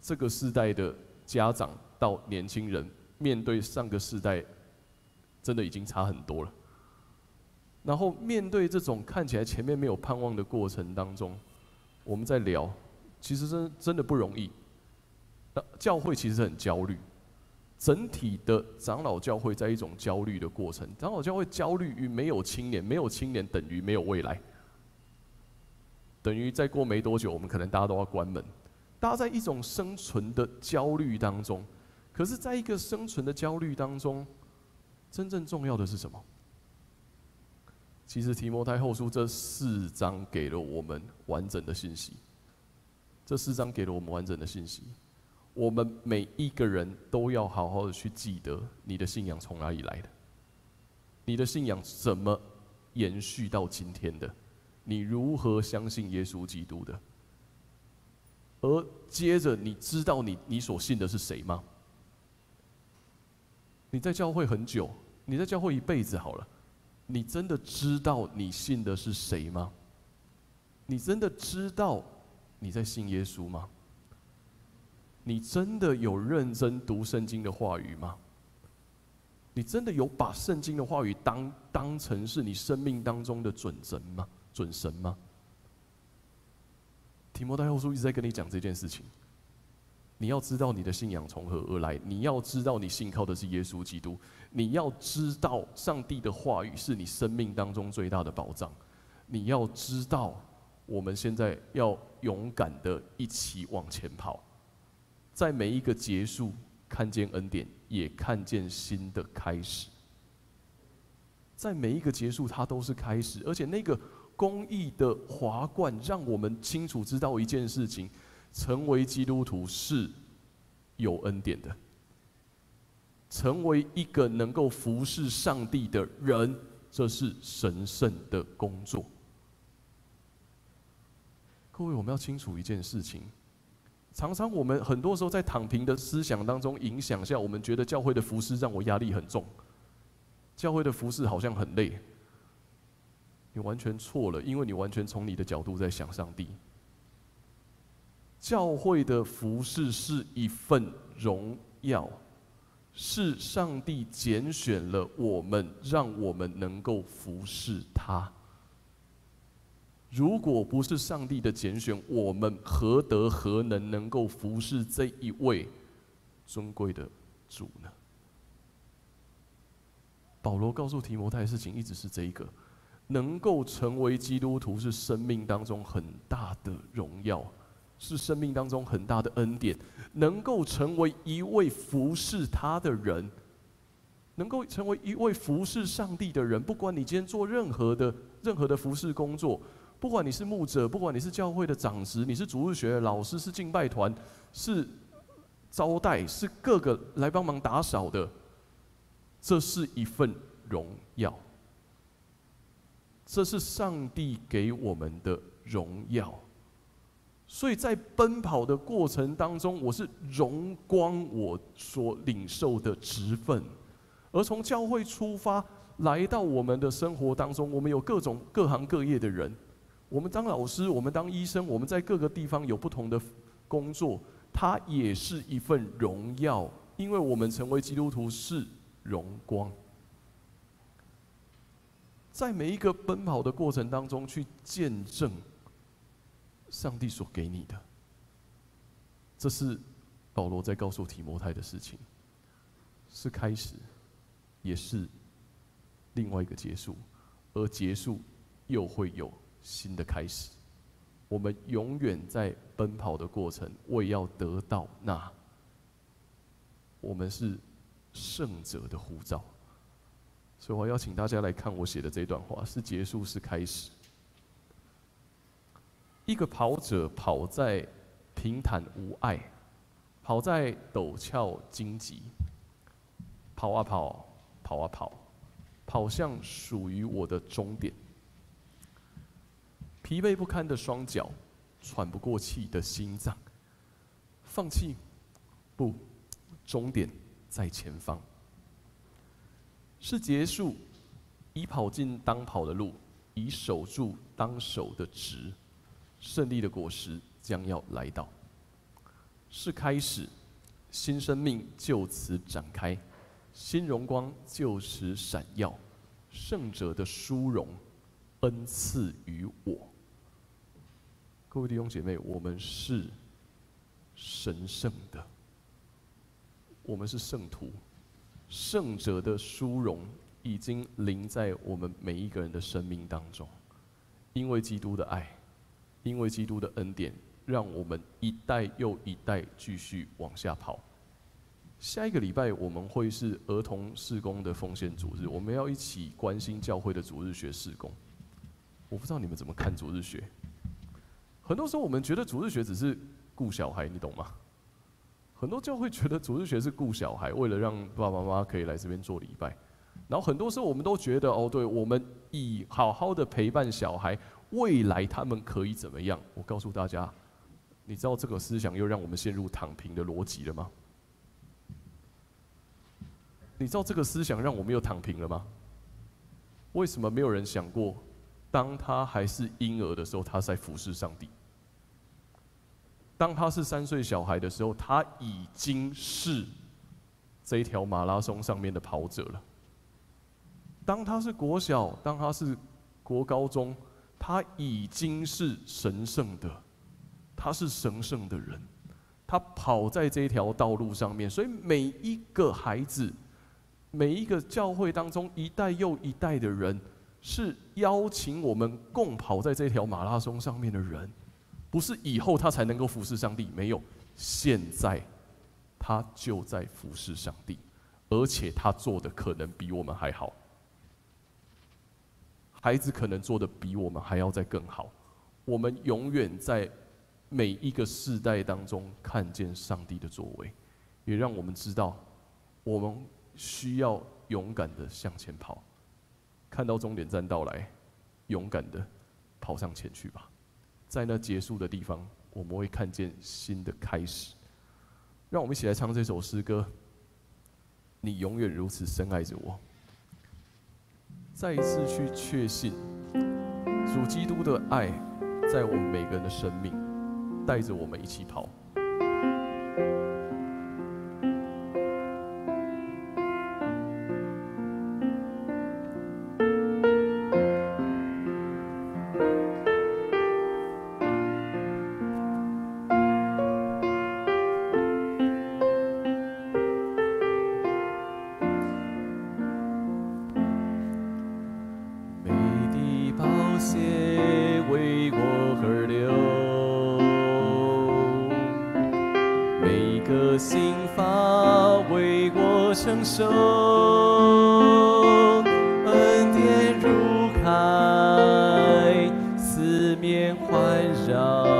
这个世代的家长到年轻人，面对上个世代，真的已经差很多了。然后面对这种看起来前面没有盼望的过程当中，我们在聊，其实真的不容易。教会其实很焦虑，整体的长老教会在一种焦虑的过程。长老教会焦虑于没有青年，没有青年等于没有未来。等于再过没多久，我们可能大家都要关门。大家在一种生存的焦虑当中，可是，在一个生存的焦虑当中，真正重要的是什么？其实提摩太后书这4章给了我们完整的信息。这4章给了我们完整的信息。我们每一个人都要好好的去记得你的信仰从哪里来的，你的信仰怎么延续到今天的。你如何相信耶稣基督的？而接着，你知道你所信的是谁吗？你在教会很久，你在教会一辈子好了，你真的知道你信的是谁吗？你真的知道你在信耶稣吗？你真的有认真读圣经的话语吗？你真的有把圣经的话语当成是你生命当中的准神吗？提摩太后书一直在跟你讲这件事情。你要知道你的信仰从何而来，你要知道你信靠的是耶稣基督，你要知道上帝的话语是你生命当中最大的保障。你要知道，我们现在要勇敢的一起往前跑，在每一个结束，看见恩典，也看见新的开始。在每一个结束，它都是开始，而且那个公义的华冠，让我们清楚知道一件事情。成为基督徒是有恩典的，成为一个能够服侍上帝的人，这是神圣的工作。各位，我们要清楚一件事情，常常我们很多时候在躺平的思想当中影响下，我们觉得教会的服侍让我压力很重，教会的服侍好像很累。你完全错了，因为你完全从你的角度在想上帝。教会的服事是一份荣耀，是上帝拣选了我们，让我们能够服侍他。如果不是上帝的拣选，我们何德何能够服侍这一位尊贵的主呢？保罗告诉提摩太的事情一直是这一个，能够成为基督徒是生命当中很大的荣耀。是生命当中很大的恩典，能够成为一位服侍他的人，能够成为一位服侍上帝的人。不管你今天做任何的服侍工作，不管你是牧者，不管你是教会的长职，你是主日学的老师，是敬拜团，是招待，是各个来帮忙打扫的，这是一份荣耀，这是上帝给我们的荣耀。所以在奔跑的过程当中，我是荣光我所领受的职分，而从教会出发来到我们的生活当中，我们有各种各行各业的人，我们当老师，我们当医生，我们在各个地方有不同的工作，它也是一份荣耀，因为我们成为基督徒是荣光。在每一个奔跑的过程当中，去见证上帝所给你的，这是保罗在告诉提摩太的事情，是开始，也是另外一个结束，而结束又会有新的开始。我们永远在奔跑的过程，为要得到那我们是圣者的呼召。所以我邀请大家来看我写的这段话，是结束，是开始。一个跑者跑在平坦无碍，跑在陡峭荆棘，跑啊跑，跑啊跑，跑向属于我的终点。疲惫不堪的双脚，喘不过气的心脏，放弃？不，终点在前方。是结束，已跑进当跑的路，已守住当守的职。胜利的果实将要来到，是开始，新生命就此展开，新荣光就此闪耀，圣者的殊荣恩赐于我。各位弟兄姐妹，我们是神圣的，我们是圣徒，圣者的殊荣已经临在我们每一个人的生命当中，因为基督的爱。因为基督的恩典，让我们一代又一代继续往下跑。下一个礼拜我们会是儿童事工的奉献主日，我们要一起关心教会的主日学事工。我不知道你们怎么看主日学？很多时候我们觉得主日学只是顾小孩，你懂吗？很多教会觉得主日学是顾小孩，为了让爸爸妈妈可以来这边做礼拜。然后很多时候我们都觉得，哦，对，我们以好好的陪伴小孩。未来他们可以怎么样？我告诉大家，你知道这个思想又让我们陷入躺平的逻辑了吗？你知道这个思想让我们又躺平了吗？为什么没有人想过，当他还是婴儿的时候，他在服侍上帝？当他是3岁小孩的时候，他已经是这一条马拉松上面的跑者了。当他是国小，当他是国高中，他已经是神圣的，他是神圣的人，他跑在这一条道路上面。所以每一个孩子，每一个教会当中一代又一代的人，是邀请我们共跑在这条马拉松上面的人。不是以后他才能够服侍上帝，没有，现在他就在服侍上帝，而且他做的可能比我们还好。孩子可能做的比我们还要再更好。我们永远在每一个世代当中看见上帝的作为，也让我们知道，我们需要勇敢的向前跑，看到终点站到来，勇敢的跑上前去吧。在那结束的地方，我们会看见新的开始。让我们一起来唱这首诗歌，你永远如此深爱着我。再一次去确信主基督的爱在我们每个人的生命，带着我们一起跑。承受，恩典如海，四面环绕，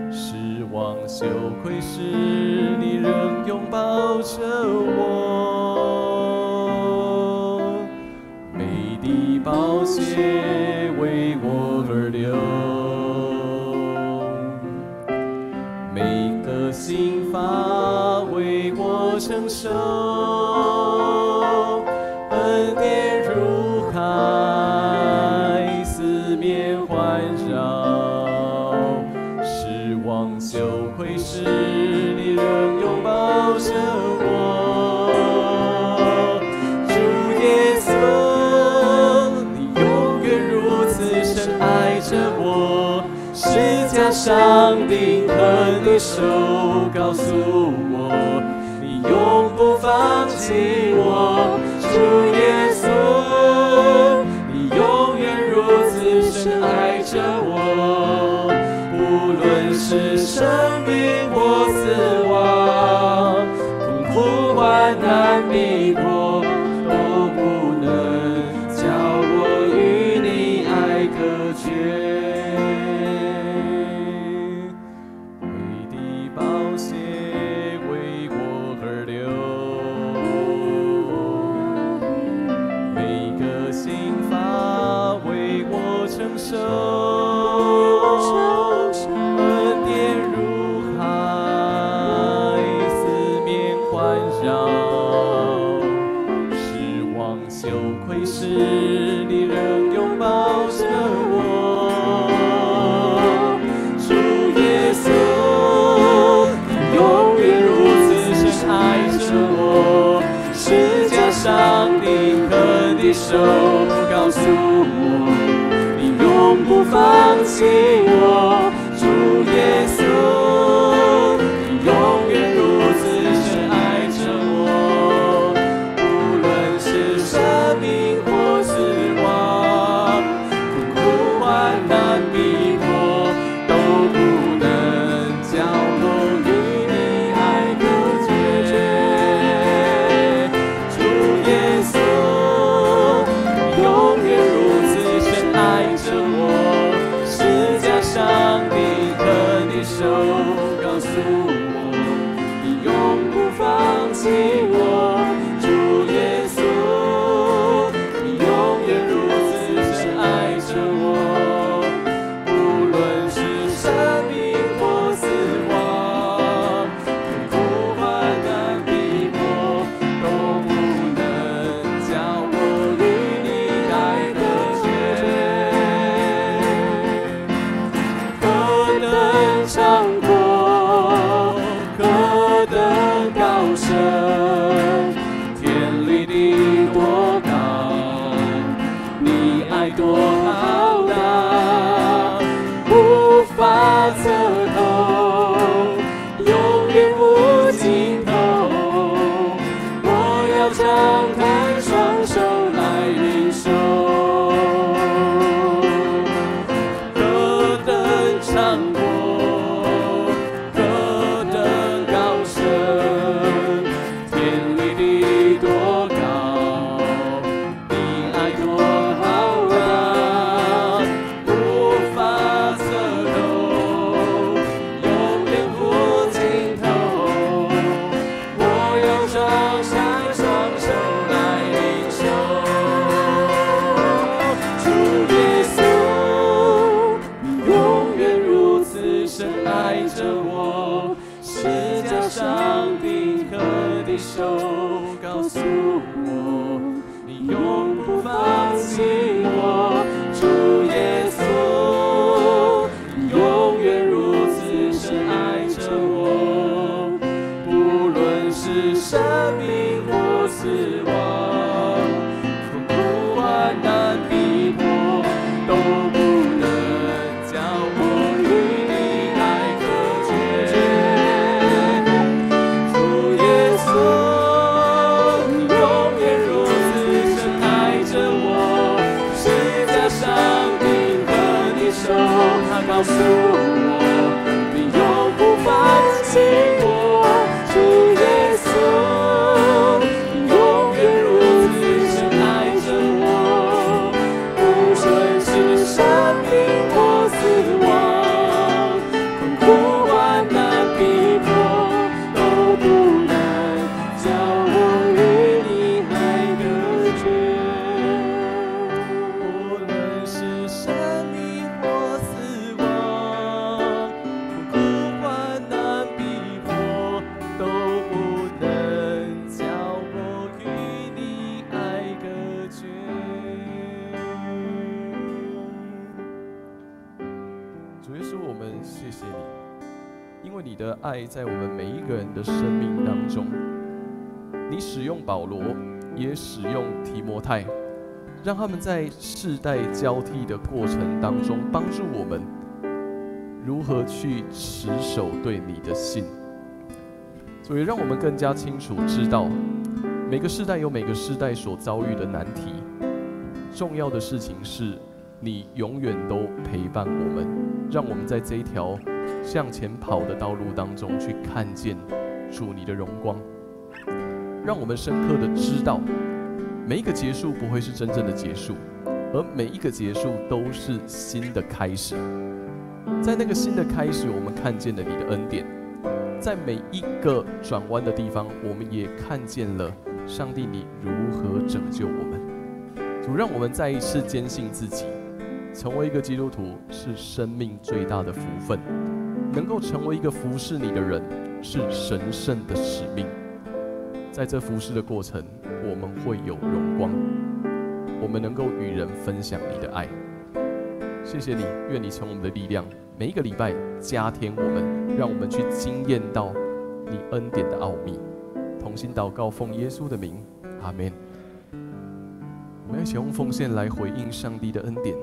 失望羞愧时，你仍拥抱着我，美的宝血为我而流，每个心发为我承受，恩典如海，四面环绕，失望羞愧时，你仍拥抱着我，主耶稣，你永远如此深爱着我，十架上钉痕的手告诉我，永不放弃我，主耶稣，你永远如此深爱着我，无论是生命或死亡，痛苦患难逼迫，都不能叫我与你爱隔绝。承受，恩典如海，四面环绕，失望羞愧时，你仍拥抱着我，主耶稣，你永远如此深爱着我，十架上钉痕的手告诉我，永不放弃我，主耶稣，你永远如此深爱着我，无论是生命或死亡，痛苦患难逼迫，都不能叫我与你爱隔绝。主耶稣，你永远如此深爱着我，十架上钉痕的手告诉我，你永不放弃我，主耶稣，你永远如此深爱着我，无论是生命或死亡，痛苦患难逼迫，都不能叫我与你爱隔绝。唱张开双手来领受，何等长阔，何等高深，天离地多高，你爱多浩大，无法测透，永远不尽头。我要张开双手来领受，主耶稣，你永远如此深爱着我，十架上钉刻的手告诉我，你永不放弃我。主耶稣，你永远如此深爱着我，不论是生命或死亡，困苦患难逼迫，都不能叫我与你爱隔绝。主耶稣，你永远如此深爱着我，十架上钉刻的手，他告诉我，你永不放弃我。主耶稣，你永远如此深爱着我，不论是生命或死亡，困苦患难逼迫，都不能叫我与你爱隔绝。无论是生命或死亡，困苦患难逼迫，都不能叫我与你爱隔绝。主耶稣，我们谢谢你，因为你的爱在我们每一个人的生命当中。你使用保罗，也使用提摩太，让他们在世代交替的过程当中，帮助我们如何去持守对你的信。所以让我们更加清楚知道，每个世代有每个世代所遭遇的难题。重要的事情是，你永远都陪伴我们，让我们在这一条向前跑的道路当中去看见主你的荣光。让我们深刻的知道，每一个结束不会是真正的结束，而每一个结束都是新的开始。在那个新的开始，我们看见了你的恩典。在每一个转弯的地方，我们也看见了上帝你如何拯救我们。主，让我们再一次坚信自己，成为一个基督徒是生命最大的福分，能够成为一个服侍你的人是神圣的使命。在这服侍的过程，我们会有荣光，我们能够与人分享你的爱。谢谢你，愿你成我们的力量，每一个礼拜加添我们，让我们去经验到你恩典的奥秘。同心祷告，奉耶稣的名，阿们。我们一起用奉献来回应上帝的恩典。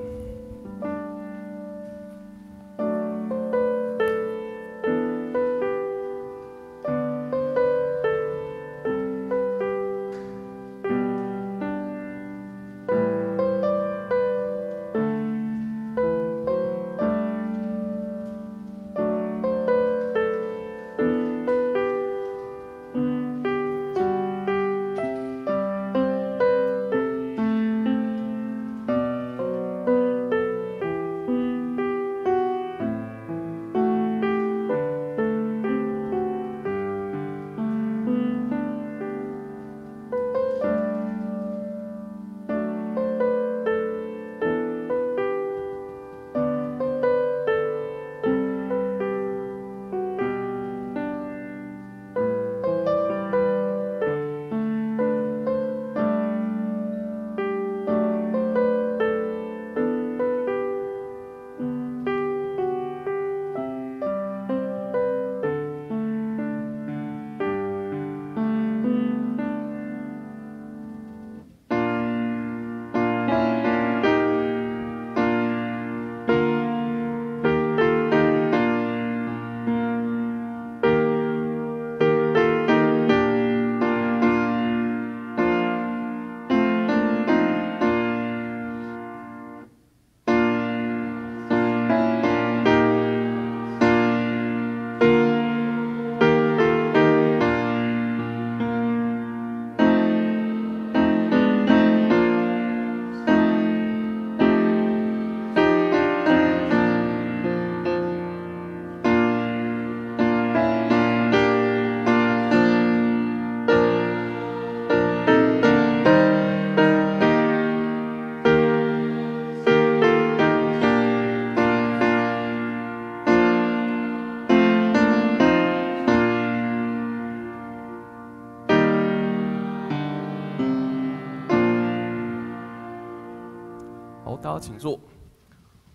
大家请坐。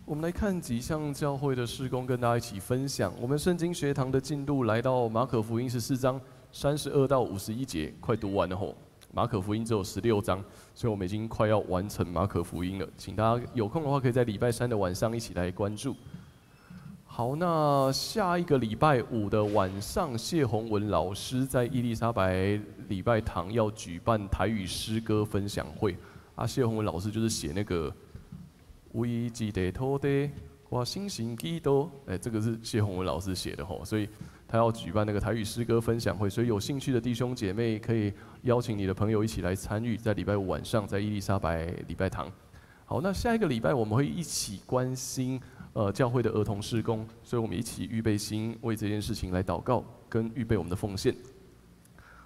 我们来看几项教会的事工，跟大家一起分享。我们圣经学堂的进度来到马可福音14章32到51节，快读完了吼。马可福音只有16章，所以我们已经快要完成马可福音了。请大家有空的话，可以在礼拜3的晚上一起来关注。好，那下一个礼拜5的晚上，谢宏文老师在伊丽莎白礼拜堂要举办台语诗歌分享会。谢宏文老师就是写那个。为一地土地，我信心基督。这个是谢宏文老师写的吼，所以他要举办那个台语诗歌分享会，所以有兴趣的弟兄姐妹可以邀请你的朋友一起来参与，在礼拜5晚上在伊丽莎白礼拜堂。好，那下一个礼拜我们会一起关心教会的儿童事工，所以我们一起预备心为这件事情来祷告，跟预备我们的奉献。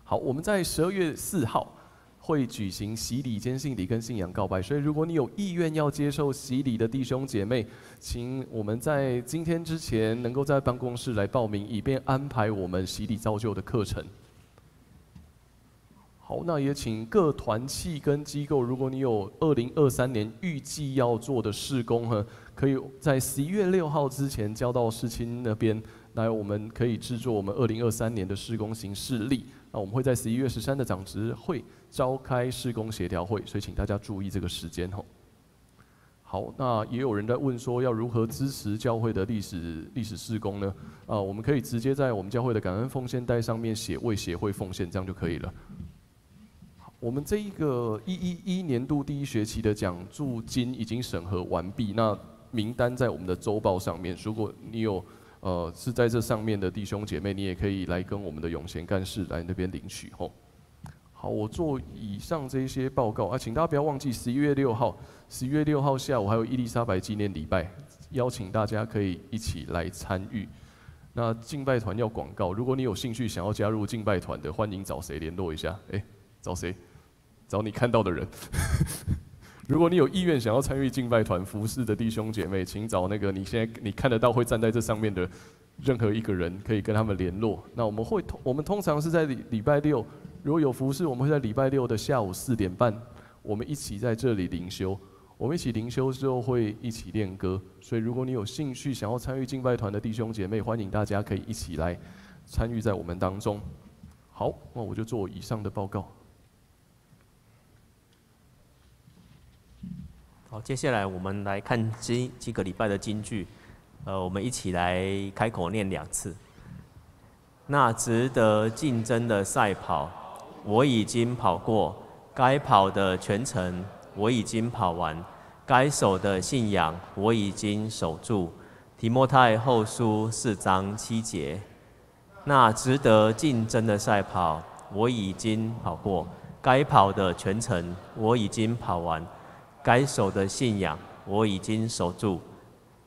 好，我们在12月4号。会举行洗礼、坚信礼跟信仰告白，所以如果你有意愿要接受洗礼的弟兄姐妹，请我们在今天之前能够在办公室来报名，以便安排我们洗礼造就的课程。好，那也请各团契跟机构，如果你有2023年预计要做的事工呢，可以在11月6号之前交到世青那边，来我们可以制作我们2023年的事工行事历。那我们会在11月13的长执会召开事工协调会，所以请大家注意这个时间吼。好，那也有人在问说要如何支持教会的历史事工呢？我们可以直接在我们教会的感恩奉献袋上面写为协会奉献，这样就可以了。我们这一个111年度第1学期的奖助金已经审核完毕，那名单在我们的周报上面，如果你有是在这上面的弟兄姐妹，你也可以来跟我们的永贤干事来那边领取吼。好，我做以上这些报告请大家不要忘记11月6号下午还有伊丽莎白纪念礼拜，邀请大家可以一起来参与。那敬拜团要广告，如果你有兴趣想要加入敬拜团的，欢迎找谁联络一下？找谁？找你看到的人。如果你有意愿想要参与敬拜团服侍的弟兄姐妹，请找那个你看得到会站在这上面的任何一个人，可以跟他们联络。那我们通常是在礼拜6，如果有服侍，我们会在礼拜6的下午4点半，我们一起在这里灵修。我们一起灵修之后会一起练歌，所以如果你有兴趣想要参与敬拜团的弟兄姐妹，欢迎大家可以一起来参与在我们当中。好，那我就做以上的报告。好，接下来我们来看几个礼拜的金句，我们一起来开口念2次。那值得竞争的赛跑，我已经跑过；该跑的全程，我已经跑完；该守的信仰，我已经守住。提摩太后书4章7节。那值得竞争的赛跑，我已经跑过；该跑的全程，我已经跑完。该守的信仰，我已经守住。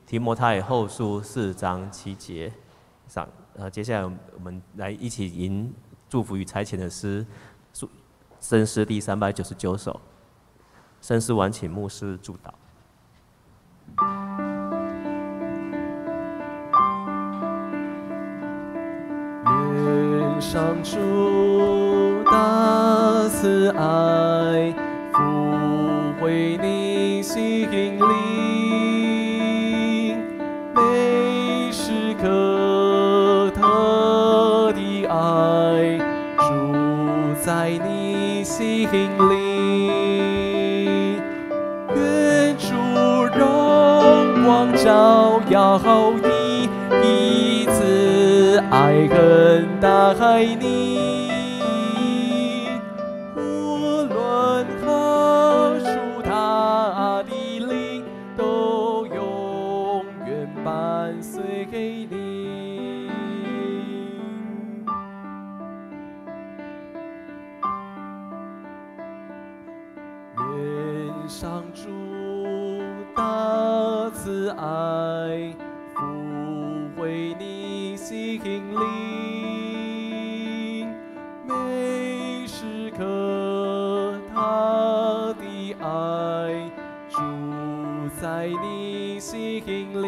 提摩太后书4章7节。接下来我们来一起吟祝福与差遣的诗，圣诗第399首。圣诗完，请牧师祝祷。愿上主大慈爱抚慰你心灵，每时刻他的爱住在你心里。愿主荣光照耀你，以此爱恨大海你。上主大慈爱抚慰你心灵，每时刻他的爱住在你心里。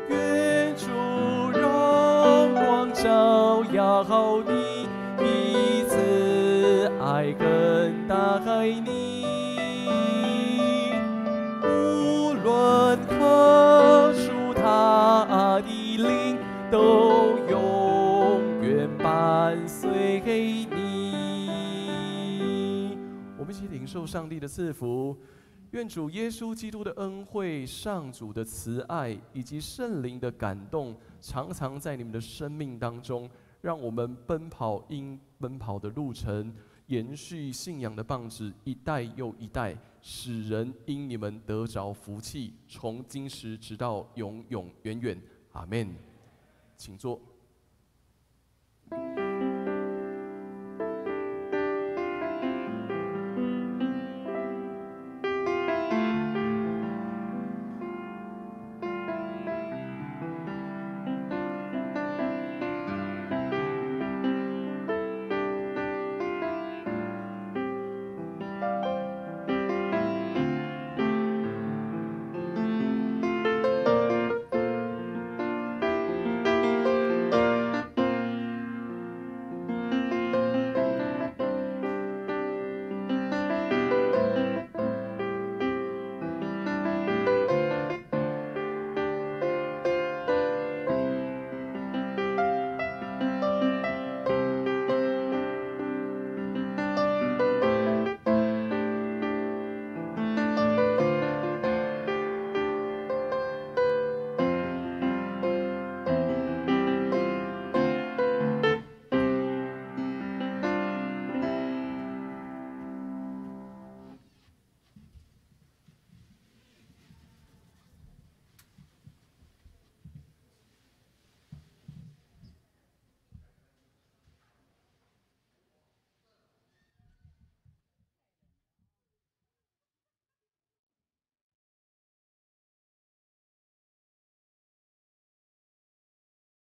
愿主荣光照耀你，以此爱更大海你。跟随你。我们一起领受上帝的赐福，愿主耶稣基督的恩惠、上主的慈爱以及圣灵的感动，常常在你们的生命当中，让我们奔跑应奔跑的路程，延续信仰的棒子，一代又一代，使人因你们得着福气，从今时直到永永远远。阿们。请坐。